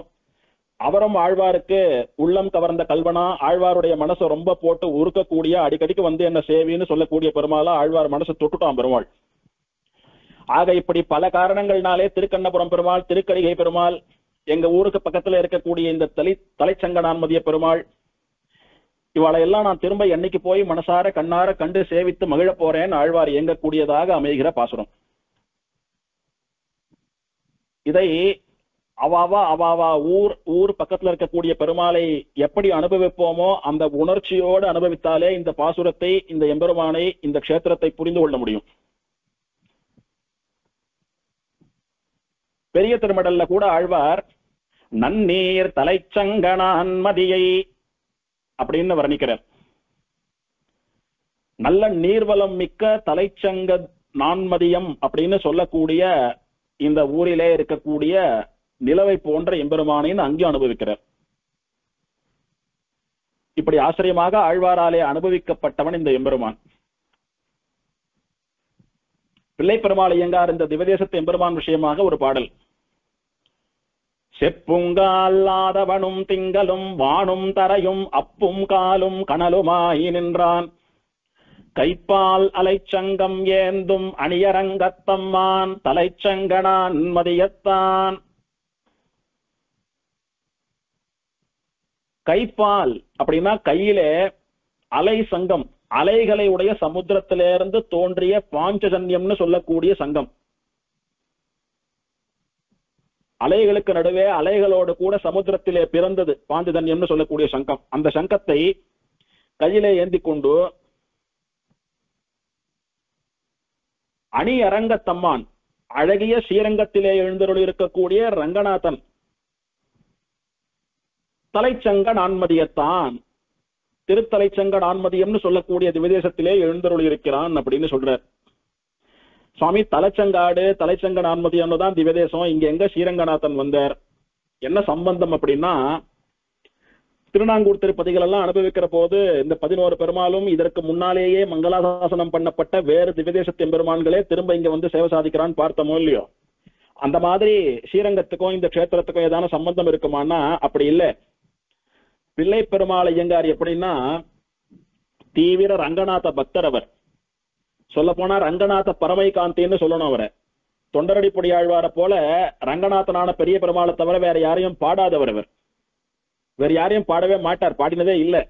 அவரும் ஆழ்வாருக்கு உள்ளம் கவர்ந்த கல்வனா, ஆழ்வாருடைய மனசை ரொம்ப போட்டு உருக்கக்கூடிய, அடிக்கடிக்கு வந்து என்ன சேவின்னு சொல்லக்கூடிய பெருமாளா ஆழ்வார் மனசை தொட்டுட்டான் பெருமாள். ஆக இப்படி பல காரணங்கள்னாலே திருக்கண்ணபுரம் பெருமாள், திருக்கடிகை பெருமாள், எங்க ஊருக்கு பக்கத்துல இருக்கக்கூடிய இந்த தலைச்சங்கனான்மதிய பெருமாள், இவளை எல்லாம் நான் திரும்ப என்னைக்கு போய் மனசார கண்ணார கண்டு சேவித்து மகிழ போறேன் ஆழ்வார் இயங்கக்கூடியதாக அமைகிற பாசுரம். இதை அவாவா ஊர் பக்கத்துல இருக்கக்கூடிய பெருமாளை எப்படி அனுபவிப்போமோ அந்த உணர்ச்சியோடு அனுபவித்தாலே இந்த பாசுரத்தை, இந்த எம்பெருமானை, இந்த க்ஷேத்திரத்தை புரிந்து கொள்ள முடியும். பெரிய திருமடல்ல கூட ஆழ்வார் நன்னீர் தலைச்சங்கனான்மதியை அப்படின்னு வர்ணிக்கிறார். நல்ல நீர்வளம் மிக்க தலைச்சங்க நான்மதியம் அப்படின்னு சொல்லக்கூடிய இந்த ஊரிலே இருக்கக்கூடிய நிலவை போன்ற எம்பெருமானின் அங்கே அனுபவிக்கிறார். இப்படி ஆச்சரியமாக ஆழ்வாராலே அனுபவிக்கப்பட்டவன் இந்த எம்பெருமான். பிள்ளை பெருமாள் ஐயங்கார் இந்த திவதேசத்து எம்பெருமான் விஷயமாக ஒரு பாடல். செப்புங்காலாதவனும் திங்களும் வானும் தரையும் அப்பும் காலும் கனலுமாயி நின்றான், கைப்பால் அலைச்சங்கம் ஏந்தும் அணியரங்கத்தம்மான் தலைச்சங்கனான் மதியத்தான். கைப்பால் அப்படின்னா கையிலே அலை சங்கம், அலைகளை உடைய சமுத்திரத்திலிருந்து தோன்றிய பாஞ்சஜன்யம்னு சொல்லக்கூடிய சங்கம். அலைகளுக்கு நடுவே அலைகளோடு கூட சமுத்திரத்திலே பிறந்தது பாஞ்சஜன்யம்னு சொல்லக்கூடிய சங்கம். அந்த சங்கத்தை கையிலே ஏந்தி கொண்டு அணி அரங்கத்தம்மான், அழகிய ஸ்ரீரங்கத்திலே எழுந்தருள் இருக்கக்கூடிய ரங்கநாதன் தலைச்சங்க நான்மதியத்தான், திருத்தலைச்சங்க நான்மதியம்னு சொல்லக்கூடிய திவதேசத்திலே எழுந்தருள் இருக்கிறான் அப்படின்னு சொல்றார் சுவாமி. தலைச்சங்காடு தலைச்சங்க நான்மதியம்னு தான் திவதேசம். இங்க எங்க ஸ்ரீரங்கநாதன் வந்தார், என்ன சம்பந்தம் அப்படின்னா, திருநாங்கூர் திருப்பதிகள் எல்லாம் அனுபவிக்கிற போது இந்த 11 பெருமாளும் இதற்கு முன்னாலேயே மங்களாசாசனம் பண்ணப்பட்ட வேறு திவதேசத்து எம்பெருமான்களே திரும்ப இங்க வந்து சேவை சாதிக்கிறான்னு பார்த்தோமோ இல்லையோ, அந்த மாதிரி ஸ்ரீரங்கத்துக்கும் இந்த கஷேத்திரத்துக்கும் ஏதான சம்பந்தம் இருக்குமானா அப்படி இல்லை. பிள்ளை பெருமாள் ஐயங்கார் எப்படின்னா தீவிர ரங்கநாத பக்தர். அவர் சொல்ல போனா ரங்கநாத பரமை காந்தின்னு சொல்லணும். அவரை தொண்டரடிப்பொடி ஆழ்வார போல ரங்கநாதனான பெரிய பெருமாளை தவிர வேற யாரையும் பாடாதவர். அவர் வேற யாரையும் பாடவே மாட்டார், பாடினதே இல்லை.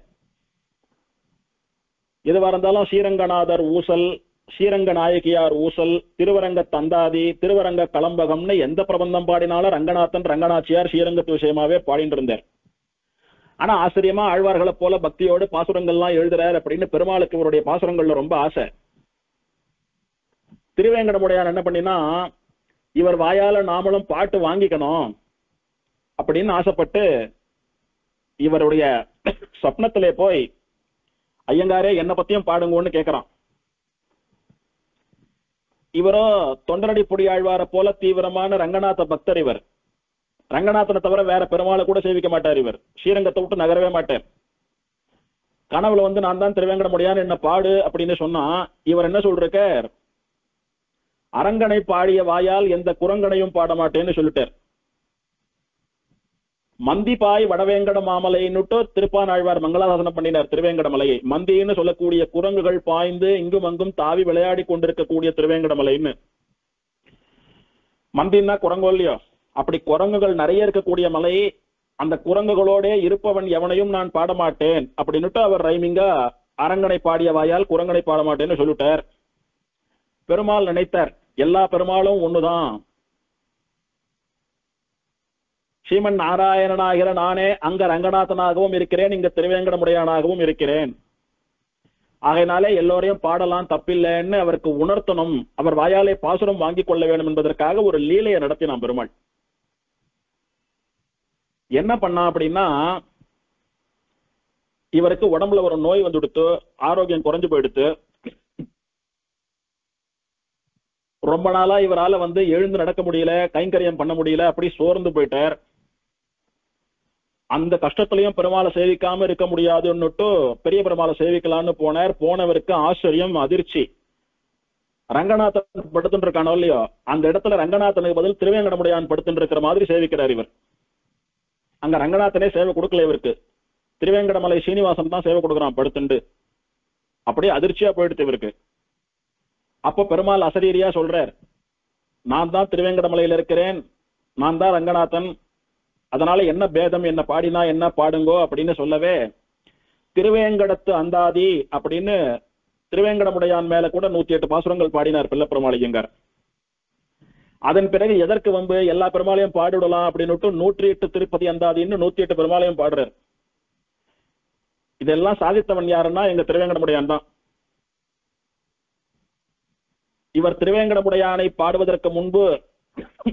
எதுவா இருந்தாலும் ஸ்ரீரங்கநாதர் ஊசல், ஸ்ரீரங்க நாயகியார் ஊசல், திருவரங்க தந்தாதி, திருவரங்க கலம்பகம்னு எந்த பிரபந்தம் பாடினாலும் ரங்கநாதன் ரங்கநாச்சியார் ஸ்ரீரங்கத்து விஷயமாவே பாடிட்டு இருந்தார். ஆனா ஆச்சரியமா ஆழ்வார்களை போல பக்தியோடு பாசுரங்கள்லாம் எழுதுறார் அப்படின்னு பெருமாளுக்கு இவருடைய பாசுரங்கள்ல ரொம்ப ஆசை. திருவேங்கடமுடையான் என்ன பண்ணினா, இவர் வாயால நாமளும் பாட்டு வாங்கிக்கணும் அப்படின்னு ஆசைப்பட்டு இவருடைய சொப்னத்திலே போய் ஐயங்காரே என்ன பத்தியும் பாடுங்கன்னு கேட்கிறான். இவரோ தொண்டரடி பொடி ஆழ்வார போல தீவிரமான ரங்கநாத பக்தர். இவர் ரங்கநாதனை தவிர வேற பெருமாளை கூட சேவிக்க மாட்டார். இவர் ஸ்ரீரங்கத்தை விட்டு நகரவே மாட்டார். கனவுல வந்து நான் தான் திருவேங்கடமுடையான் என்ன பாடு அப்படின்னு சொன்னா, இவர் என்ன சொல்றார், அரங்கனை பாடிய வாயால் எந்த குரங்கனையும் பாட மாட்டேன்னு சொல்லிட்டார். மந்திபாய் வடவேங்கட மாமலைன்னுட்டு திருப்பான் ஆழ்வார் மங்களாசாசனம் பண்ணினார் திருவேங்கடமலையை. மந்தின்னு சொல்லக்கூடிய குரங்குகள் பாய்ந்து இங்கும் அங்கும் தாவி விளையாடி கொண்டிருக்கக்கூடிய திருவேங்கடமலைன்னு. மந்தின்னா குரங்கோ இல்லையோ, அப்படி குரங்குகள் நிறைய இருக்கக்கூடிய மலை, அந்த குரங்குகளோட இருப்பவன் எவனையும் நான் பாட மாட்டேன் அப்படின்னுட்டு அவர் ரைமிங்கா அரங்கனை பாடிய வாயால் குரங்கனை பாட மாட்டேன்னு சொல்லிட்டார். பெருமாள் நினைத்தார் எல்லா பெருமாளும் ஒண்ணுதான், ஸ்ரீமன் நாராயணனாகிற நானே அங்க ரங்கநாதனாகவும் இருக்கிறேன், இங்க திருவேங்கடமுடையானாகவும் இருக்கிறேன், ஆகையினாலே எல்லோரையும் பாடலாம் தப்பில்லைன்னு அவருக்கு உணர்த்தணும், அவர் வாயாலே பாசுரம் வாங்கிக் கொள்ள வேண்டும் என்பதற்காக ஒரு லீலையை நடத்தினான் பெருமாள். என்ன பண்ணா அப்படின்னா, இவருக்கு உடம்புல ஒரு நோய் வந்துடுத்து, ஆரோக்கியம் குறைஞ்சு போயிடுத்து. ரொம்ப நாளா இவரால எழுந்து நடக்க முடியல, கைங்கரியம் பண்ண முடியல, அப்படி சோர்ந்து போயிட்டார். அந்த கஷ்டத்திலையும் பெருமாளை சேவிக்காம இருக்க முடியாதுன்னுட்டு பெரிய பெருமாளை சேவிக்கலான்னு போனார். போனவருக்கு ஆச்சரியம், அதிர்ச்சி. ரங்கநாதன் படுத்துட்டு இருக்கானோ இல்லையோ, அந்த இடத்துல ரங்கநாதனுக்கு பதில் திருவேங்கடமுடையான் படுத்துட்டு இருக்கிற மாதிரி சேவிக்கிறார் இவர். அங்க ரங்கநாதனே சேவை கொடுக்கல இவருக்கு, திருவேங்கடமலை சீனிவாசன் தான் சேவை கொடுக்குறான் படுத்துண்டு. அப்படியே அதிர்ச்சியா போயிடுது இவருக்கு. அப்ப பெருமாள் அசரீரியா சொல்றார், நான் தான் திருவேங்கடமலையில இருக்கிறேன், நான் தான் ரங்கநாதன், அதனால என்ன பேதம், என்ன பாடினா என்ன பாடுங்கோ அப்படின்னு சொல்லவே, திருவேங்கடத்து அந்தாதி அப்படின்னு திருவேங்கடமுடையான் மேல கூட 108 பாசுரங்கள் பாடினார் பிள்ளை பெருமாளையங்கார். அதன் பிறகு எதற்கு எல்லா பெருமாளையும் பாடிவிடலாம் அப்படின்னு 108 திருப்பதி அந்தாதின்னு 108 பெருமாளையும் பாடுறார். இதெல்லாம் சாதித்தவன் யாருன்னா எங்க திருவேங்கடமுடையான் தான். இவர் திருவேங்கடமுடையானை பாடுவதற்கு முன்பு,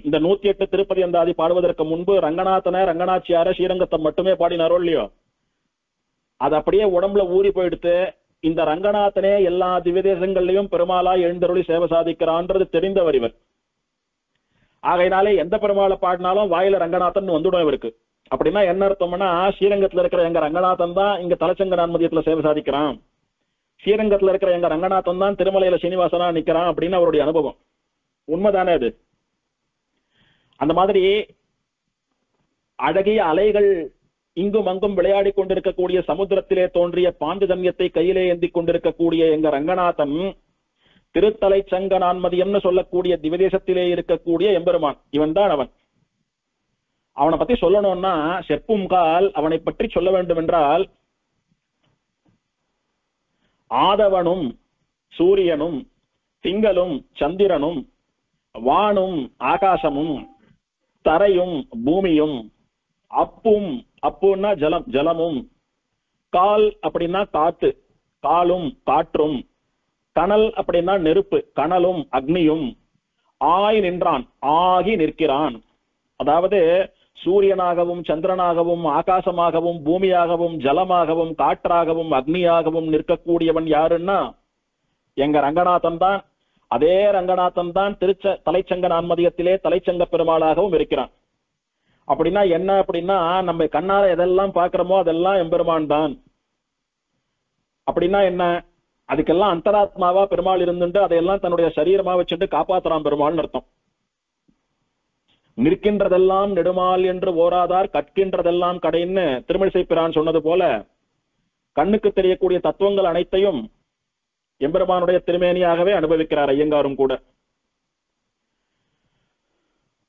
இந்த 108 திருப்பதி அந்தாதி பாடுவதற்கு முன்பு ரங்கநாதனை, ரங்கநாச்சியார, ஸ்ரீரங்கத்தை மட்டுமே பாடினாரோ இல்லையோ, அது அப்படியே உடம்புல ஊறி போயிடுத்து. இந்த ரங்கநாதனே எல்லா திவ்யதேசங்கள்லயும் பெருமாளா எழுந்தருளி சேவை சாதிக்கிறான்றது தெரிந்தவர் இவர். ஆகையினாலே எந்த பெருமாளை பாடினாலும் வாயில ரங்கநாதன் வந்துடும் இவருக்கு. அப்படின்னா என்ன அர்த்தம்னா, ஸ்ரீரங்கத்துல இருக்கிற எங்க ரங்கநாதன் தான் இங்க தலைச்சங்க நான்மதியத்துல சேவை சாதிக்கிறான், ஸ்ரீரங்கத்துல இருக்கிற எங்க ரங்கநாதன் தான் திருமலையில சீனிவாசனா நிக்கிறான் அப்படின்னு அவருடைய அனுபவம். உண்மைதானே அது? அந்த மாதிரி அழகிய அலைகள் இங்கும் அங்கும் விளையாடி கொண்டிருக்கக்கூடிய சமுத்திரத்திலே தோன்றிய பாஞ்சஜன்யத்தை கையிலே ஏந்தி கொண்டிருக்கக்கூடிய எங்க ரங்கநாதன் திருத்தலை சங்க நான்மதியம்னு சொல்லக்கூடிய திவதேசத்திலே இருக்கக்கூடிய எம்பெருமான். இவன் தான் அவன். அவனை பத்தி சொல்லணும்னா செப்பும் கால் அவனை பற்றி சொல்ல வேண்டும் என்றால், ஆதவனும் சூரியனும் திங்களும் சந்திரனும் வானும் ஆகாசமும் தரையும் பூமியும் அப்பும், அப்புன்னா ஜலம், ஜலமும், கால் அப்படின்னா காத்து, காலும் காற்றும், கனல் அப்படின்னா நெருப்பு, கனலும் அக்னியும், ஆய் நின்றான், ஆகி நிற்கிறான். அதாவது சூரியனாகவும் சந்திரனாகவும் ஆகாசமாகவும் பூமியாகவும் ஜலமாகவும் காற்றாகவும் அக்னியாகவும் நிற்கக்கூடியவன் யாருன்னா எங்க ரங்கநாதன் தான். அதே ரங்கநாதன் தான் தலைச்சங்க நான்மதியத்திலே தலைச்சங்க பெருமாளாகவும் இருக்கிறான். அப்படின்னா என்ன அப்படின்னா, நம்ம கண்ணால எதெல்லாம் பாக்குறோமோ அதெல்லாம் எம்பெருமான் தான். அப்படின்னா என்ன, அதுக்கெல்லாம் அந்தராத்மாவா பெருமாள் இருந்துட்டு அதையெல்லாம் தன்னுடைய சரீரமா வச்சுட்டு காப்பாத்துறான் பெருமாள்னு அர்த்தம். நிற்கின்றதெல்லாம் நெடுமால் என்று ஓராதார் கற்கின்றதெல்லாம் கடைன்னு திருமழிசை பிரான் சொன்னது போல, கண்ணுக்கு தெரியக்கூடிய தத்துவங்கள் அனைத்தையும் எம்பெருமானுடைய திருமேனியாகவே அனுபவிக்கிறார் ஐயங்காரும் கூட.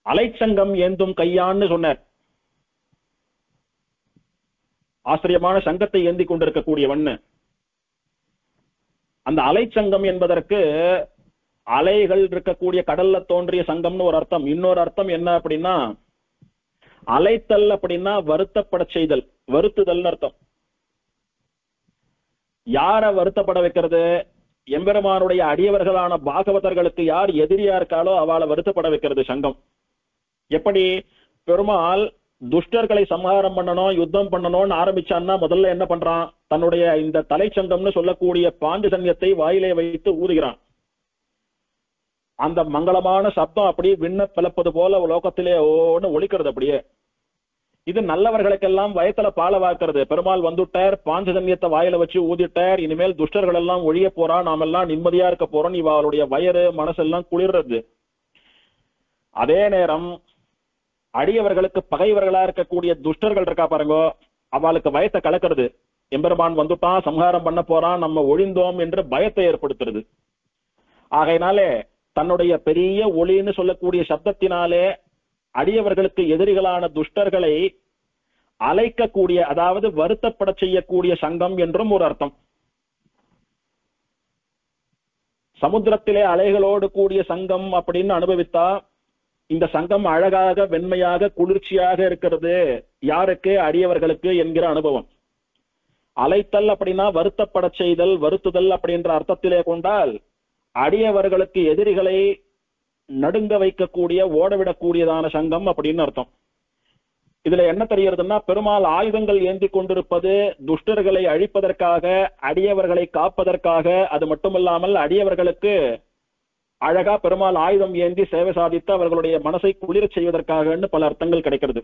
அலைச்சங்கம் ஏந்தும் கையான்னு சொன்னார். ஆச்சரியமான சங்கத்தை ஏந்தி கொண்டிருக்கக்கூடியவன். அந்த அலைச்சங்கம் என்பதற்கு அலைகள் இருக்கக்கூடிய கடல்ல தோன்றிய சங்கம்னு ஒரு அர்த்தம். இன்னொரு அர்த்தம் என்ன அப்படின்னா, அலைத்தல் அப்படின்னா வருத்தப்பட செய்தல், வருத்துதல் அர்த்தம். யார வருத்தப்பட வைக்கிறது? எம்பெருமானுடைய அடியவர்களான பாகவதர்களுக்கு யார் எதிரியா இருக்காளோ அவளை வருத்தப்பட வைக்கிறது சங்கம். எப்படி பெருமாள் துஷ்டர்களை சம்ஹாரம் பண்ணணும், யுத்தம் பண்ணணும்னு ஆரம்பிச்சான்னா முதல்ல என்ன பண்றான்? தன்னுடைய இந்த தலைச்சங்கம்னு சொல்லக்கூடிய பாஞ்சஜன்யத்தை வாயிலே வைத்து ஊதுகிறான். அந்த மங்களமான சப்தம் அப்படியே விண்ண பிளப்பது போல லோகத்திலே ஓன்னு ஒலிக்கிறது. அப்படியே இது நல்லவர்களுக்கெல்லாம் வயத்துல பால வாக்குறது. பெருமாள் வந்துட்டார், பாஞ்சஜன்யத்தை வாயில வச்சு ஊதிட்டார், இனிமேல் துஷ்டர்கள் எல்லாம் ஒழிய போறா, நாமெல்லாம் நிம்மதியா இருக்க போறோம், இவளுடைய வயறு மனசெல்லாம் குளிர்றது. அதே நேரம் அடியவர்களுக்கு பகைவர்களா இருக்கக்கூடிய துஷ்டர்கள் இருக்கா பாருங்க, அவளுக்கு பயத்தை கலக்கிறது. எம்பெருமான் வந்துட்டான், சம்ஹாரம் பண்ண போறான், நம்ம ஒழிந்தோம் என்று பயத்தை ஏற்படுத்துறது. ஆகையினாலே தன்னுடைய பெரிய ஒளின்னு சொல்லக்கூடிய சப்தத்தினாலே அடியவர்களுக்கு எதிரிகளான துஷ்டர்களை அலைக்கக்கூடிய, அதாவது வருத்தப்பட செய்யக்கூடிய சங்கம் என்றும் ஒரு அர்த்தம். சமுத்திரத்திலே அலைகளோடு கூடிய சங்கம் அப்படின்னு அனுபவித்தா இந்த சங்கம் அழகாக வெண்மையாக குளிர்ச்சியாக இருக்கிறது. யாருக்கு? அடியவர்களுக்கு என்கிற அனுபவம். அலைத்தல் அப்படின்னா வருத்தப்பட செய்தல், வருத்துதல் அப்படின்ற அர்த்தத்திலே கொண்டால் அடியவர்களுக்கு எதிரிகளை நடுங்க வைக்கக்கூடிய, ஓடவிடக்கூடியதான சங்கம் அப்படின்னு அர்த்தம். இதுல என்ன தெரிகிறதுன்னா, பெருமாள் ஆயுதங்கள் ஏந்தி கொண்டிருப்பது துஷ்டர்களை அழிப்பதற்காக, அடியவர்களை காப்பதற்காக. அது மட்டுமல்லாமல் அடியவர்களுக்கு அழகா பெருமாள் ஆயுதம் ஏந்தி சேவை சாதித்து அவர்களுடைய மனசை குளிரச் செய்வதற்காக பல அர்த்தங்கள் கிடைக்கிறது.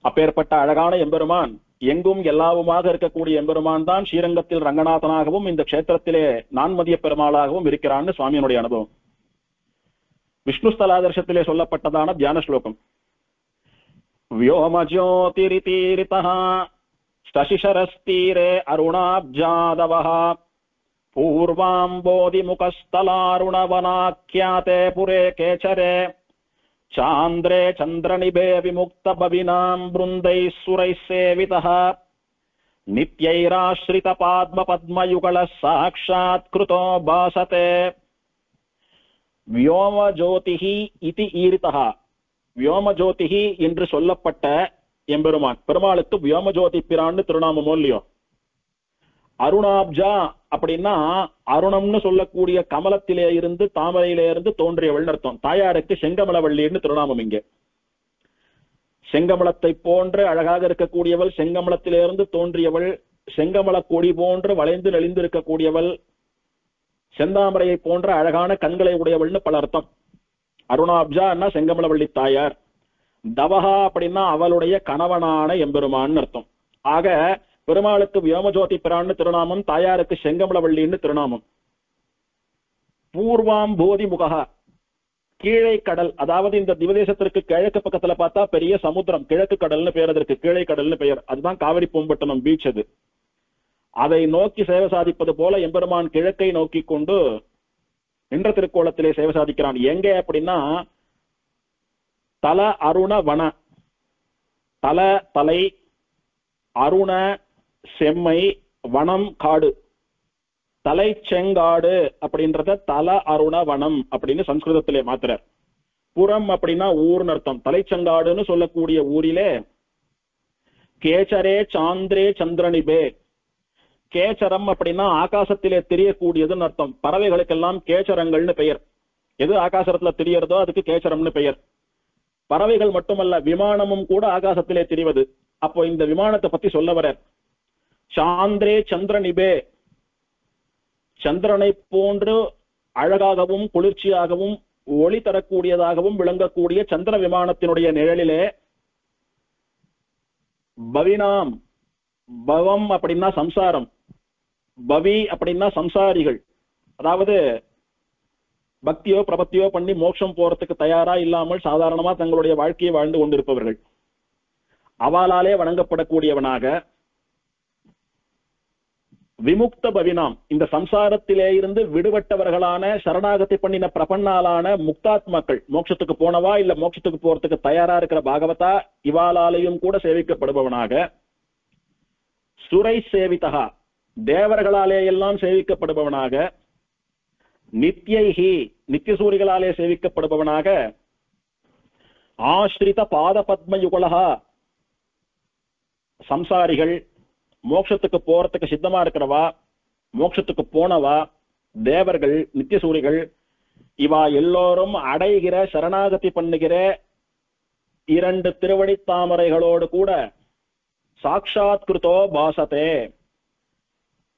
அப்பேற்பட்ட அழகான எம்பெருமான், எங்கும் எல்லாவுமாக இருக்கக்கூடிய எம்பெருமான் தான் ஸ்ரீரங்கத்தில் ரங்கநாதனாகவும் இந்த கஷேத்திரத்திலே நான்மதிய பெருமாளாகவும் இருக்கிறான்னு சுவாமியினுடைய அனுபவம். விஷ்ணுஸ்தலாதர்சத்திலே சொல்லப்பட்டதான தியான ஸ்லோகம். व्योमज्योतिरितीरितः शशिशरस्तीरे अरुणाब्जादवः पूर्वाम्बोधिमुखस्थलारुणवनाख्याते पुरे केचरे चान्द्रे चन्द्रनिभे विमुक्तभविनाम् बृन्दैः सुरैः सेवितः नित्यैराश्रितपाद्मपद्मयुगलः साक्षात्कृतो भासते व्योमज्योतिः इति ईरितः. வியோமஜோதிகி என்று சொல்லப்பட்ட எம்பெருமான் பெருமாளுக்கு வியோமஜோதி பிரான்னு திருநாமமோ இல்லையோ. அருணாப்ஜா அப்படின்னா அருணம்னு சொல்லக்கூடிய கமலத்திலே இருந்து, தாமரையிலே இருந்து தோன்றியவள் அர்த்தம். தாயாருக்கு செங்கமலவள்ளின்னு திருநாமம். இங்கே செங்கமலத்தை போன்று அழகாக இருக்கக்கூடியவள், செங்கமலத்திலிருந்து தோன்றியவள், செங்கமல கொடி போன்று வளைந்து நெளிந்து இருக்கக்கூடியவள், செந்தாமரையை போன்ற அழகான கண்களை உடையவள்னு பல அர்த்தம். அருணாப்ஜா செங்கமலவள்ளி தாயார். தவஹா அப்படின்னா அவளுடைய கணவனான எம்பெருமான் அர்த்தம். ஆக பெருமாளுக்கு வியோமஜோதி பிரான்னு திருநாமம், தாயாருக்கு செங்கமலவள்ளின்னு திருநாமம். பூர்வாம் போதி முகா, கீழே கடல். அதாவது இந்த திவதேசத்திற்கு கிழக்கு பக்கத்துல பார்த்தா பெரிய சமுத்திரம், கிழக்கு கடல்னு பெயர். அதற்கு கீழே கடல்னு பெயர். அதுதான் காவிரி பூம்பட்டினம் பீச். அது அதை நோக்கி சேவை சாதிப்பது போல எம்பெருமான் கிழக்கை நோக்கி கொண்டு நின்ற திருக்கோலத்திலே சேவை சாதிக்கிறான். எங்க அப்படின்னா தல அருண வன. தல தலை, அருண செம்மை, வனம் காடு. தலை செங்காடு அப்படின்றத தல அருண வனம் அப்படின்னு சம்ஸ்கிருதத்திலே மாத்துறார். புறம் அப்படின்னா ஊர்னு அர்த்தம். தலைச்செங்காடுன்னு சொல்லக்கூடிய ஊரிலே கேச்சரே சாந்திரே சந்திரனிபே. கேச்சரம் அப்படின்னா ஆகாசத்திலே தெரியக்கூடியதுன்னு அர்த்தம். பறவைகளுக்கெல்லாம் கேச்சரங்கள்னு பெயர். எது ஆகாசத்துல தெரியறதோ அதுக்கு கேச்சரம்னு பெயர். பறவைகள் மட்டுமல்ல, விமானமும் கூட ஆகாசத்திலே தெரிவது. அப்போ இந்த விமானத்தை பத்தி சொல்ல வர. சாந்திரே சந்திரனிபே, சந்திரனை போன்று அழகாகவும் குளிர்ச்சியாகவும் ஒளி தரக்கூடியதாகவும் விளங்கக்கூடிய சந்திர விமானத்தினுடைய நிழலிலே பவினாம், பவம் அப்படின்னா சம்சாரம், பவி அப்படின்னா சம்சாரிகள், அதாவது பக்தியோ பிரபத்தியோ பண்ணி மோட்சம் போறதுக்கு தயாரா இல்லாமல் சாதாரணமா தங்களுடைய வாழ்க்கையை வாழ்ந்து கொண்டிருப்பவர்கள், அவளாலே வணங்கப்படக்கூடியவனாக விமுக்த பவினாம், இந்த சம்சாரத்திலே இருந்து விடுபட்டவர்களான சரணாகதி பண்ணின பிரபன்னாலான முக்தாத்மாக்கள், மோட்சத்துக்கு போனவா இல்ல மோட்சத்துக்கு போறதுக்கு தயாரா இருக்கிற பாகவதா, இவாளாலையும் கூட சேவிக்கப்படுபவனாக சுரை சேவிதா, தேவர்களாலே எல்லாம் சேவிக்கப்படுபவனாக, நித்யைஹி, நித்தியசூரிகளாலே சேவிக்கப்படுபவனாக, ஆஸ்ரித பாத பத்மயுகலஹா, சம்சாரிகள் மோட்சத்துக்கு போறதுக்கு சித்தமா இருக்கிறவா, மோட்சத்துக்கு போனவா, தேவர்கள், நித்தியசூரிகள், இவா எல்லோரும் அடைகிற சரணாகதி பண்ணுகிற இரண்டு திருவடி தாமரைகளோடு கூட சாட்சாத் கிருதோ பாசதே.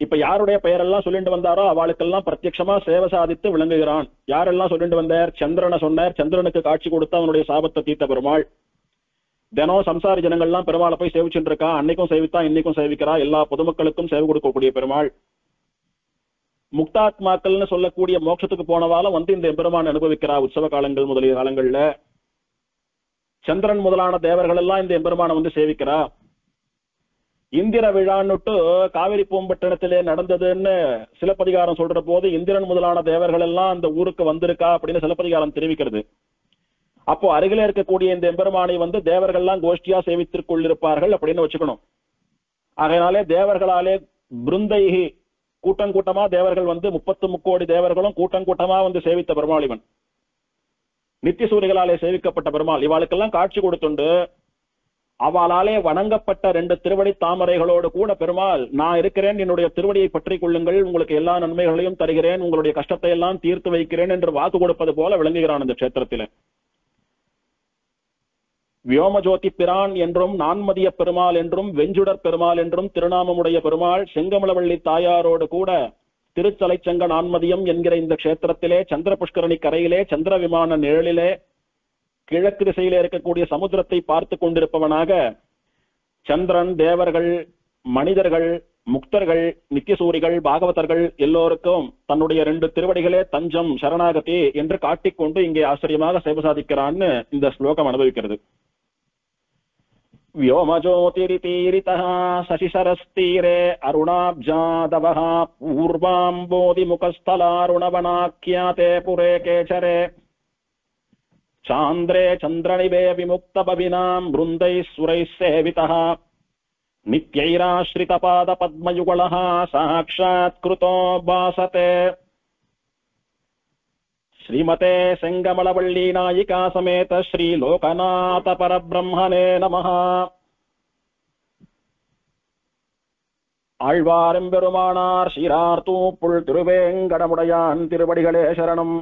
இப்ப யாருடைய பெயரெல்லாம் சொல்லிட்டு வந்தாரோ அவளுக்கெல்லாம் பிரத்யட்சமா சேவை சாதித்து விளங்குகிறான். யாரெல்லாம் சொல்லிட்டு வந்தார்? சந்திரனை சொன்னார். சந்திரனுக்கு காட்சி கொடுத்து அவனுடைய சாபத்தை தீர்த்த பெருமாள். தினம் சம்சாரி ஜனங்கள்லாம் பெருமாளை போய் சேவிச்சுட்டு இருக்கா. அன்னைக்கும் சேவித்தா, இன்னைக்கும் சேவிக்கிறா. எல்லா பொதுமக்களுக்கும் சேவை கொடுக்கக்கூடிய பெருமாள். முக்தாத்மாக்கள்னு சொல்லக்கூடிய மோட்சத்துக்கு போனவாலும் இந்த எம்பெருமான் அனுபவிக்கிறா உற்சவ காலங்கள் முதலிய காலங்கள்ல. சந்திரன் முதலான தேவர்கள் எல்லாம் இந்த எம்பெருமானை சேவிக்கிறா. இந்திர விழான்னுட்டு காவிரி பூம்பட்டினத்திலே நடந்ததுன்னு சிலப்பதிகாரம் சொல்ற போது இந்திரன் முதலான தேவர்கள் எல்லாம் அந்த ஊருக்கு வந்திருக்கா அப்படின்னு சிலப்பதிகாரம் தெரிவிக்கிறது. அப்போ அருகிலே இருக்கக்கூடிய இந்த எம்பெருமானை தேவர்கள்லாம் கோஷ்டியா சேவித்துக் கொண்டிருப்பார்கள் அப்படின்னு வச்சுக்கணும். ஆகையினாலே தேவர்களாலே பிருந்தைகி, கூட்டம் கூட்டமா தேவர்கள் 33 கோடி தேவர்களும் கூட்டம் கூட்டமா சேவித்த பெருமாள் இவன். நித்தியசூரிகளாலே சேவிக்கப்பட்ட பெருமாள். இவாளுக்கெல்லாம் காட்சி கொடுத்துண்டு அவளாலே வணங்கப்பட்ட 2 திருவடி தாமரைகளோடு கூட பெருமாள், நான் இருக்கிறேன், என்னுடைய திருவடியை பற்றி கொள்ளுங்கள், உங்களுக்கு எல்லா நன்மைகளையும் தருகிறேன், உங்களுடைய கஷ்டத்தை எல்லாம் தீர்த்து வைக்கிறேன் என்று வாக்கு கொடுப்பது போல விளங்குகிறான் இந்த கஷேத்திரத்தில. வியோமஜோதி பிரான் என்றும் நான்மதிய பெருமாள் என்றும் வெஞ்சுடர் பெருமாள் என்றும் திருநாமமுடைய பெருமாள் செங்கமலவள்ளி தாயாரோடு கூட திருச்சலைச்சங்க நான்மதியம் என்கிற இந்த க்ஷேத்திரத்திலே சந்திர புஷ்கரணி கரையிலே சந்திர விமான நிழலிலே கிழக்கு திசையிலே இருக்கக்கூடிய சமுத்திரத்தை பார்த்து கொண்டிருப்பவனாக சந்திரன், தேவர்கள், மனிதர்கள், முக்தர்கள், நித்தியசூரிகள், பாகவதர்கள் எல்லோருக்கும் தன்னுடைய 2 திருவடிகளே தஞ்சம் சரணாகதி என்று காட்டிக்கொண்டு இங்கே ஆச்சரியமாக சேவை சாதிக்கிறான்னு இந்த ஸ்லோகம் அனுபவிக்கிறது. व्योमज्योतिरितीरितः शशिशरस्तीरे अरुणाब्जादवः पूर्वाम्बोधिमुखस्थलारुणवनाख्याते पुरे केचरे चान्द्रे चन्द्रनिभे विमुक्तभविनाम् वृन्दैः सुरैः सेवितः नित्यैराश्रितपादपद्मयुगलः साक्षात्कृतो भासते श्रीमते செங்கமலவள்ளி நாயிகா சமேத ஸ்ரீ லோகநாத பரபிரம்மனே நமஹ. ஆழ்வாரெம்பெருமானார் சீரார்த்தூப்புள் திருவேங்கடமுடையான் திருவடிகளே சரணம்.